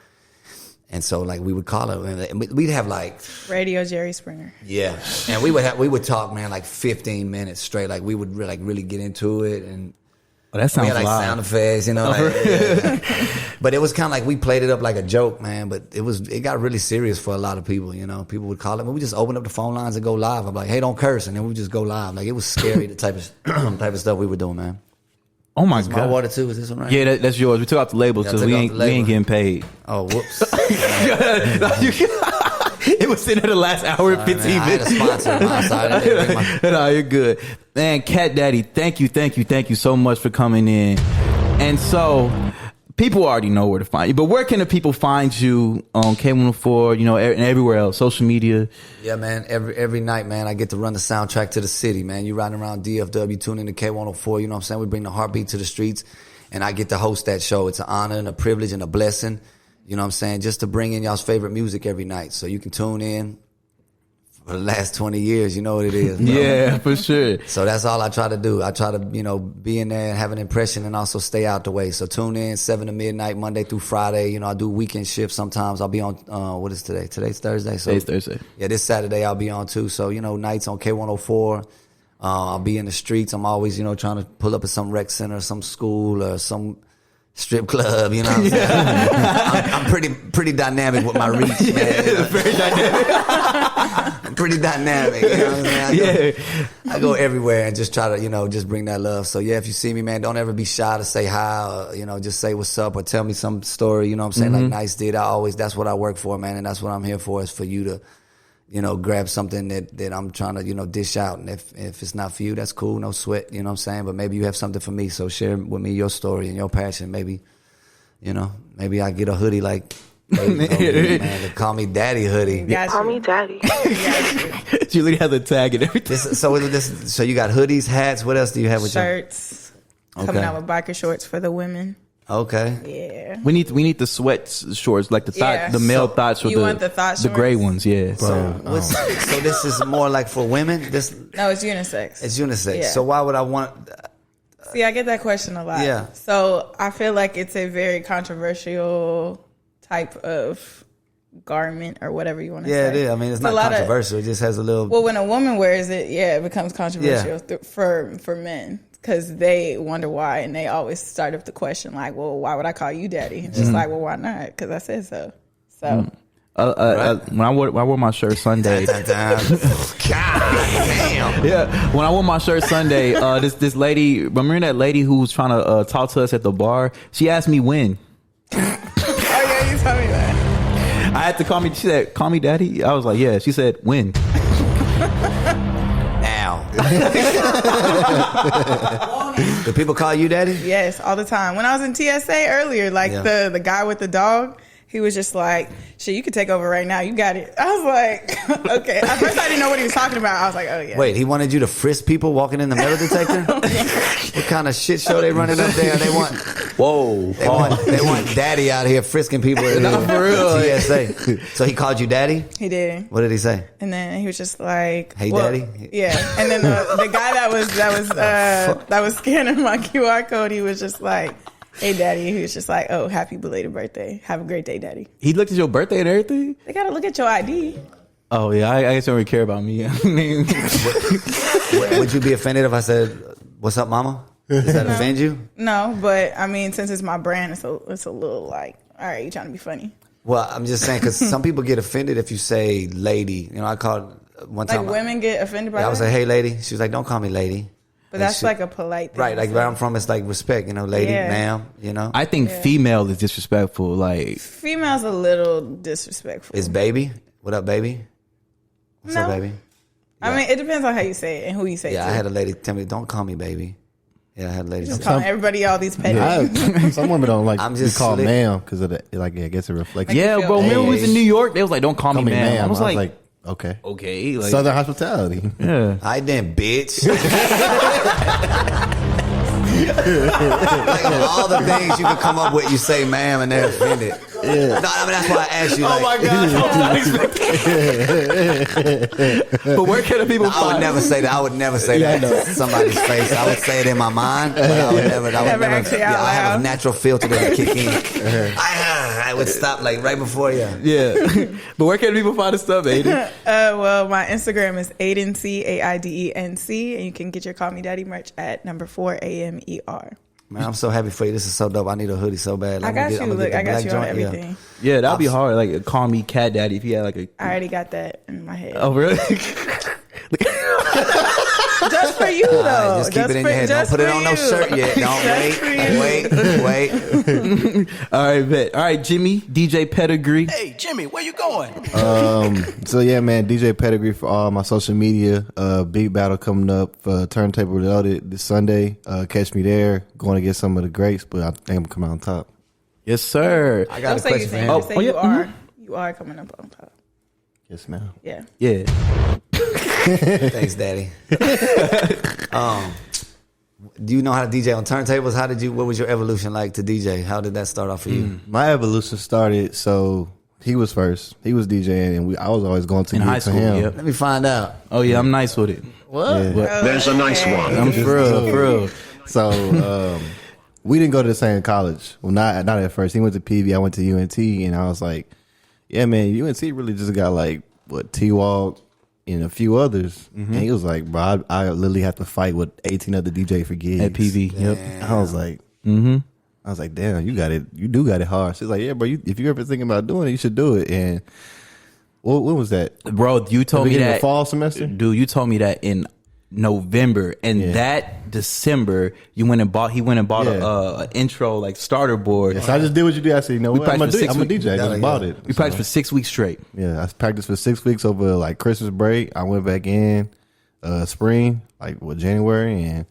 S7: And so, like, we would call her, and we'd have like
S6: Radio Jerry Springer.
S7: yeah, and we would talk, man, like 15 minutes straight. Like we would really get into it, and
S2: Oh, that
S7: we
S2: sounds
S7: had like
S2: live.
S7: sound effects, you know. Like, yeah. But it was kind of like we played it up like a joke, man. But it got really serious for a lot of people, you know. People would call it, but we just open up the phone lines and go live. I'm like, hey, don't curse, and then we would just go live. Like it was scary, the type of stuff we were doing, man.
S2: Oh my
S7: Is my
S2: God.
S7: water too? Is this one right?
S2: Yeah, that's yours. We took out the labels
S7: Yeah,
S2: because
S7: took
S2: we
S7: out
S2: ain't
S7: the label.
S2: getting paid.
S7: Oh, whoops.
S2: It was sitting at the last hour and 15
S7: Man, I had a
S2: minutes.
S7: sponsor on my side. I didn't bring my-
S2: No, you're good. Man, CatDaddy, thank you so much for coming in. And so, people already know where to find you, but where can the people find you on K104, you know, and everywhere else, social media?
S7: Yeah, man. Every night, man, I get to run the soundtrack to the city, man. You riding around DFW, tune into K104, you know what I'm saying? We bring the heartbeat to the streets, and I get to host that show. It's an honor and a privilege and a blessing, you know what I'm saying, just to bring in y'all's favorite music every night. So you can tune in for the last 20 years, you know what it is, bro.
S2: Yeah, for sure.
S7: So that's all I try to do. I try to, you know, be in there and have an impression and also stay out the way. So tune in 7 to midnight, Monday through Friday. You know, I do weekend shifts sometimes. I'll be on, what is today? Today's Thursday. So
S2: Today's Thursday.
S7: Yeah, this Saturday I'll be on too. So, you know, nights on K104. I'll be in the streets. I'm always, you know, trying to pull up at some rec center, some school, or some strip club, you know what I'm saying? I'm pretty dynamic with my reach, man.
S2: Very dynamic.
S7: I'm pretty dynamic, you know what I'm saying? I go everywhere and just try to, you know, just bring that love. So yeah, if you see me, man, don't ever be shy to say hi, or, you know, just say what's up or tell me some story, you know what I'm saying? Like Nice did. That's what I work for, man, and that's what I'm here for, is for you to, you know, grab something that I'm trying to, you know, dish out. And if it's not for you, that's cool, no sweat, you know what I'm saying? But maybe you have something for me, so share with me your story and your passion. Maybe, you know, maybe I get a hoodie like, man, they call me Daddy hoodie.
S6: Got
S5: Call
S6: you.
S5: me daddy.
S2: You literally have the tag and everything.
S7: So you got hoodies, hats, what else do you have with you?
S6: Shirts. Coming
S7: Okay.
S6: out with biker shorts for the women.
S7: Okay.
S6: Yeah.
S2: We need the sweat shorts, like the thought,
S6: Yeah.
S2: the male
S6: So
S2: thoughts, or
S6: you want the thought
S2: the gray
S6: shorts?
S2: ones, yeah.
S7: So this is more like for women? This
S6: No, it's unisex.
S7: it's unisex.
S6: Yeah.
S7: So why would I want
S6: See, I get that question a lot.
S7: Yeah.
S6: So I feel like it's a very controversial type of garment or whatever you want to say.
S7: Yeah, it is. I mean, it's not
S6: a lot of-
S7: controversial. It just has a little
S6: Well, when a woman wears it, yeah, it becomes controversial
S7: Yeah.
S6: for men because they wonder why, and they always start up the question like, "Well, why would I call you daddy?" It's just like, "Well, why not?" Because I said so. So
S2: When I wore my shirt Sunday,
S7: God damn.
S2: yeah, when I wore my shirt Sunday, this lady, remember that lady who was trying to talk to us at the bar? She asked me when.
S6: oh yeah, you told me that.
S2: I had to call me. She said, "Call me daddy." I was like, "Yeah." She said, "When?"
S7: Now. Do people call you daddy?
S6: Yes, all the time. When I was in TSA earlier, like
S7: Yeah.
S6: the guy with the dog, he was just like, "Shit, you could take over right now. You got it." I was like, "Okay." At first, I didn't know what he was talking about. I was like, "Oh yeah."
S7: Wait, he wanted you to frisk people walking in the metal detector? What kind of shit show they running up there? They want they want daddy out here frisking people at
S2: for real.
S7: TSA. So he called you daddy?
S6: He did.
S7: What did he say?
S6: And then he was just like,
S7: Hey, daddy?
S6: Yeah. And then the guy that was scanning my QR code, he was just like, "Hey, daddy." He was just like, "Oh, happy belated birthday. Have a great day, daddy."
S2: He looked at your birthday and everything.
S6: They gotta look at your ID.
S2: Oh yeah, I guess don't really care about me. I mean,
S7: Would you be offended if I said, "What's up, mama"? Does that offend you?
S6: No, but I mean, since it's my brand, it's a little like, all right, you trying to be funny?
S7: Well, I'm just saying because some people get offended if you say lady. You know, I called one
S6: Like
S7: time.
S6: women get offended by
S7: I
S6: that.
S7: was like, "Hey, lady." She was like, "Don't call me lady."
S6: But that's like a polite thing.
S7: Right,
S6: to
S7: like
S6: say.
S7: where I'm from, it's like respect, you know, lady,
S6: Yeah.
S7: ma'am, you know.
S2: I think female is disrespectful. Like,
S6: Female's a little disrespectful.
S7: Is baby? What up, baby? What's up,
S6: No.
S7: baby?
S6: I mean, it depends on how you say it and who you say it
S7: Yeah,
S6: to.
S7: I had a lady tell me, "Don't call me baby." Yeah, I had a lady
S6: Just
S7: say,
S6: calling everybody all these petty.
S8: Some women don't like
S7: I'm
S8: to be
S7: just
S8: called
S7: slick.
S8: ma'am because of the, like, I guess it reflects.
S6: Like,
S2: yeah,
S6: you feel
S2: bro. When we
S6: bad.
S2: was in New York, they was like, "Don't call me ma'am." I was like,
S8: okay.
S2: "Okay." Like,
S8: Southern hospitality.
S2: yeah.
S7: "I then, bitch." Like of all the things you could come up with, you say "ma'am" and they're offended. Yeah. No, I mean that's why I asked you. Like,
S2: Oh my god! But where can the people
S7: I would
S2: find?
S7: never say that. I would never say that to somebody's face. I would say it in my mind, but I would never.
S6: Never actually out
S7: I have
S6: loud.
S7: a natural filter that would kick in. I would stop like right before you.
S2: Yeah, but where can people find the stuff, Aiden?
S6: Well, my Instagram is Aidenc, AIDENC, and you can get your Call Me Daddy merch at number 4AMER.
S7: Man, I'm so happy for you. This is so dope. I need a hoodie so bad.
S6: I got you. Look, I got you on everything.
S2: Yeah, that'd be hard. Like, call me CatDaddy if you had like a.
S6: I already got that in my head.
S2: Oh really?
S6: Just for you, though.
S7: Just keep it in your head. Don't put it on no shirt yet. Don't wait.
S2: All right, bet. All right, Jimmy, DJ Pedigree.
S4: Hey, Jimmy, where you going?
S8: So yeah, man, DJ Pedigree for all my social media. Big battle coming up. Turntable Reloaded this Sunday. Catch me there. Going to get some of the greats, but I think I'm gonna come out on top.
S2: Yes, sir.
S7: I
S6: Don't
S7: got a
S6: say you
S7: question for
S6: think.
S7: him.
S6: Just say
S2: Oh, yeah.
S6: you are. You are coming up on top.
S8: Yes, ma'am.
S6: Yeah.
S2: Yeah.
S7: Thanks, Daddy. Do you know how to DJ on turntables? What was your evolution like to DJ? How did that start off for you?
S8: My evolution started. So he was first. He was DJing, and I was always going to
S2: In high
S8: to
S2: school,
S8: him.
S2: yep.
S7: Let me find out.
S2: Oh yeah, I'm nice with it.
S8: Yeah.
S3: There's a nice one.
S2: I'm for real.
S8: So we didn't go to the same college. Well, not at first. He went to PV. I went to UNT, and I was like, "Yeah, man, UNT really just got like what T-Walk and a few others." And he was like, "Bro, I literally have to fight with 18 other DJ for gigs
S2: At PV. Yep.
S8: I was like, I was like, damn, you got it. You do got it hard. She's like, yeah, bro. If you're ever thinking about doing it, you should do it. And when was that?
S2: Bro, you told me
S8: Beginning of
S2: that
S8: fall semester.
S2: Dude, you told me that in November, and
S8: Yeah.
S2: that December he went and bought
S8: Yeah.
S2: an intro like starter board.
S8: Yes, I just did what you did. I said, you know what? I'm a
S2: practiced for 6
S8: DJ. I just
S7: weeks.
S8: bought it.
S2: We practiced for 6 weeks straight.
S8: Yeah, I practiced for 6 weeks over like Christmas break. I went back in spring, like January, and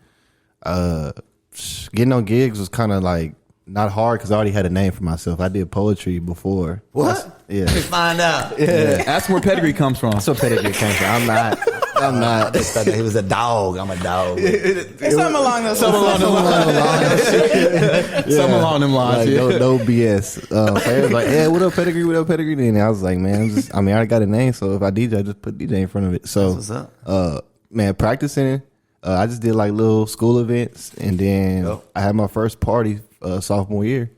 S8: getting on gigs was kind of like not hard because I already had a name for myself. I did poetry before.
S7: What?
S8: Yeah.
S7: Let me find out.
S2: Yeah, that's where pedigree comes from.
S8: That's what pedigree came from. I'm not.
S7: I just thought that he was a dog. I'm a dog.
S6: It's something along those
S2: Something along them lines.
S8: Like,
S2: Yeah.
S8: no BS. So they was like, yeah, what up, pedigree? What up, pedigree? And I was like, man, I already got a name, so if I DJ, I just put DJ in front of it. So,
S7: That's what's
S8: man, practicing. I just did like little school events, and then
S7: Yep.
S8: I had my first party sophomore year,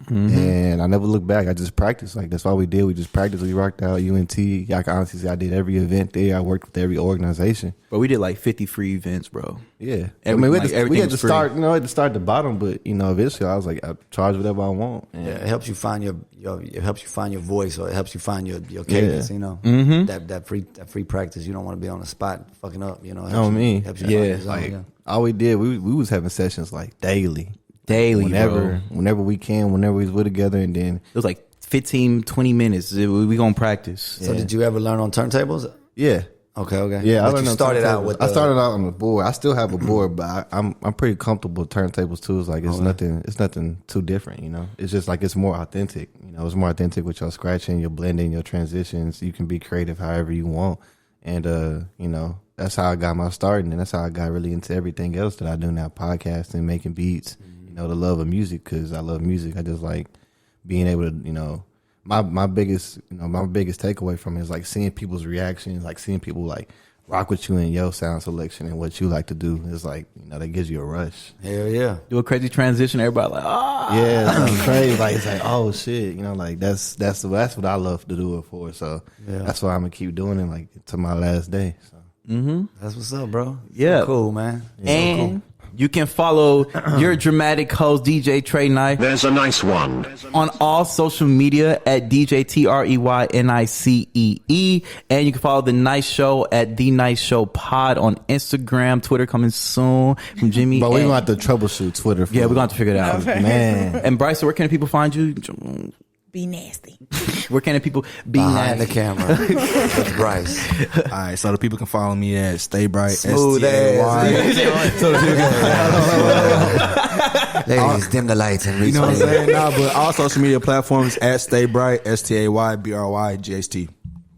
S8: and I never looked back. I just practiced. Like that's all we did. We just practiced. We rocked out UNT. I can honestly say I did every event there. I worked with every organization.
S2: But we did like 50 free events, bro.
S8: Yeah,
S2: Everything-
S8: we
S2: like,
S8: had
S2: everything
S8: to
S2: was free.
S8: start. At the start at the bottom, but eventually I was like, I charge whatever I want. And
S7: Yeah, it helps you find your it helps you find your voice, or it helps you find your cadence.
S8: Yeah.
S7: You know, that free practice. You don't want to be on the spot fucking up. You know, it
S8: Oh,
S7: helps
S8: me.
S7: you, helps you
S2: Yeah,
S7: find your zone,
S8: like
S7: yeah.
S8: all we did, we was having sessions like daily,
S2: Daily,
S8: whenever
S2: bro.
S8: whenever we can, whenever we was together, and then
S2: It was like 15, 20 minutes. We gonna practice.
S7: So did you ever learn on turntables?
S8: Yeah.
S7: Okay.
S8: Yeah,
S7: But you started out with.
S8: I started out on the board. I still have a board, but I'm pretty comfortable with turntables too. It's like it's nothing too different, you know. It's just like it's more authentic, you know. It's more authentic with your scratching, your blending, your transitions. You can be creative however you want, and you know, that's how I got my start, and that's how I got really into everything else that I do now: podcasting, making beats, you know, the love of music, because I love music. I just like being able to, you know. My biggest takeaway from it is like seeing people's reactions, like seeing people like rock with you in your sound selection and what you like to do. It's like, you know, that gives you a rush.
S7: Hell yeah.
S2: Do a crazy transition, everybody like,
S8: yeah, it's crazy. Like it's like, oh shit, you know, like that's what I love to do it for. So that's why I'm gonna keep doing it like to my last day. So
S7: That's what's up, bro.
S2: Yeah.
S7: So cool, man.
S2: and
S7: So cool.
S2: you can follow your dramatic host DJ Trey Knight
S3: There's a nice one.
S2: on all social media at DJ TREYNICEE, and you can follow the Nice Show at The Nice Show Pod on Instagram, Twitter coming soon from Jimmy.
S8: but we're
S2: and-
S8: gonna have to troubleshoot Twitter.
S2: yeah, we're gonna have to figure it out,
S8: man.
S2: And Bryce, where can the people find you?
S6: Be nasty.
S2: Where can the people be
S7: Behind the
S2: nasty?
S7: camera with Bryce.
S11: All right, so the people can follow me at Stay Bright.
S7: Smooth
S11: STAY.
S7: ass. Ladies, dim the lights and reach.
S11: You know what I'm saying? Nah, but all social media platforms at Stay Bright, STAYBRYGHT.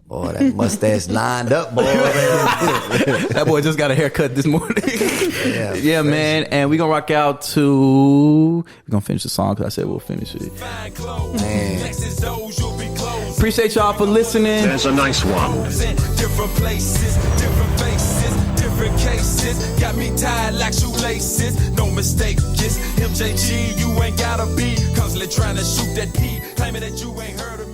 S7: Boy, that mustache lined up, boy.
S2: That boy just got a haircut this morning.
S7: Yeah,
S2: Yeah, man. And we're gonna rock out to. We're gonna finish the song because I said we'll finish it.
S7: Man.
S2: Appreciate y'all for listening.
S3: There's a nice one.
S4: Different places, different faces, different cases. Got me tied like shoelaces. No mistake, yes. MJG, you ain't gotta be constantly trying to shoot that P. Claiming that you ain't heard of me.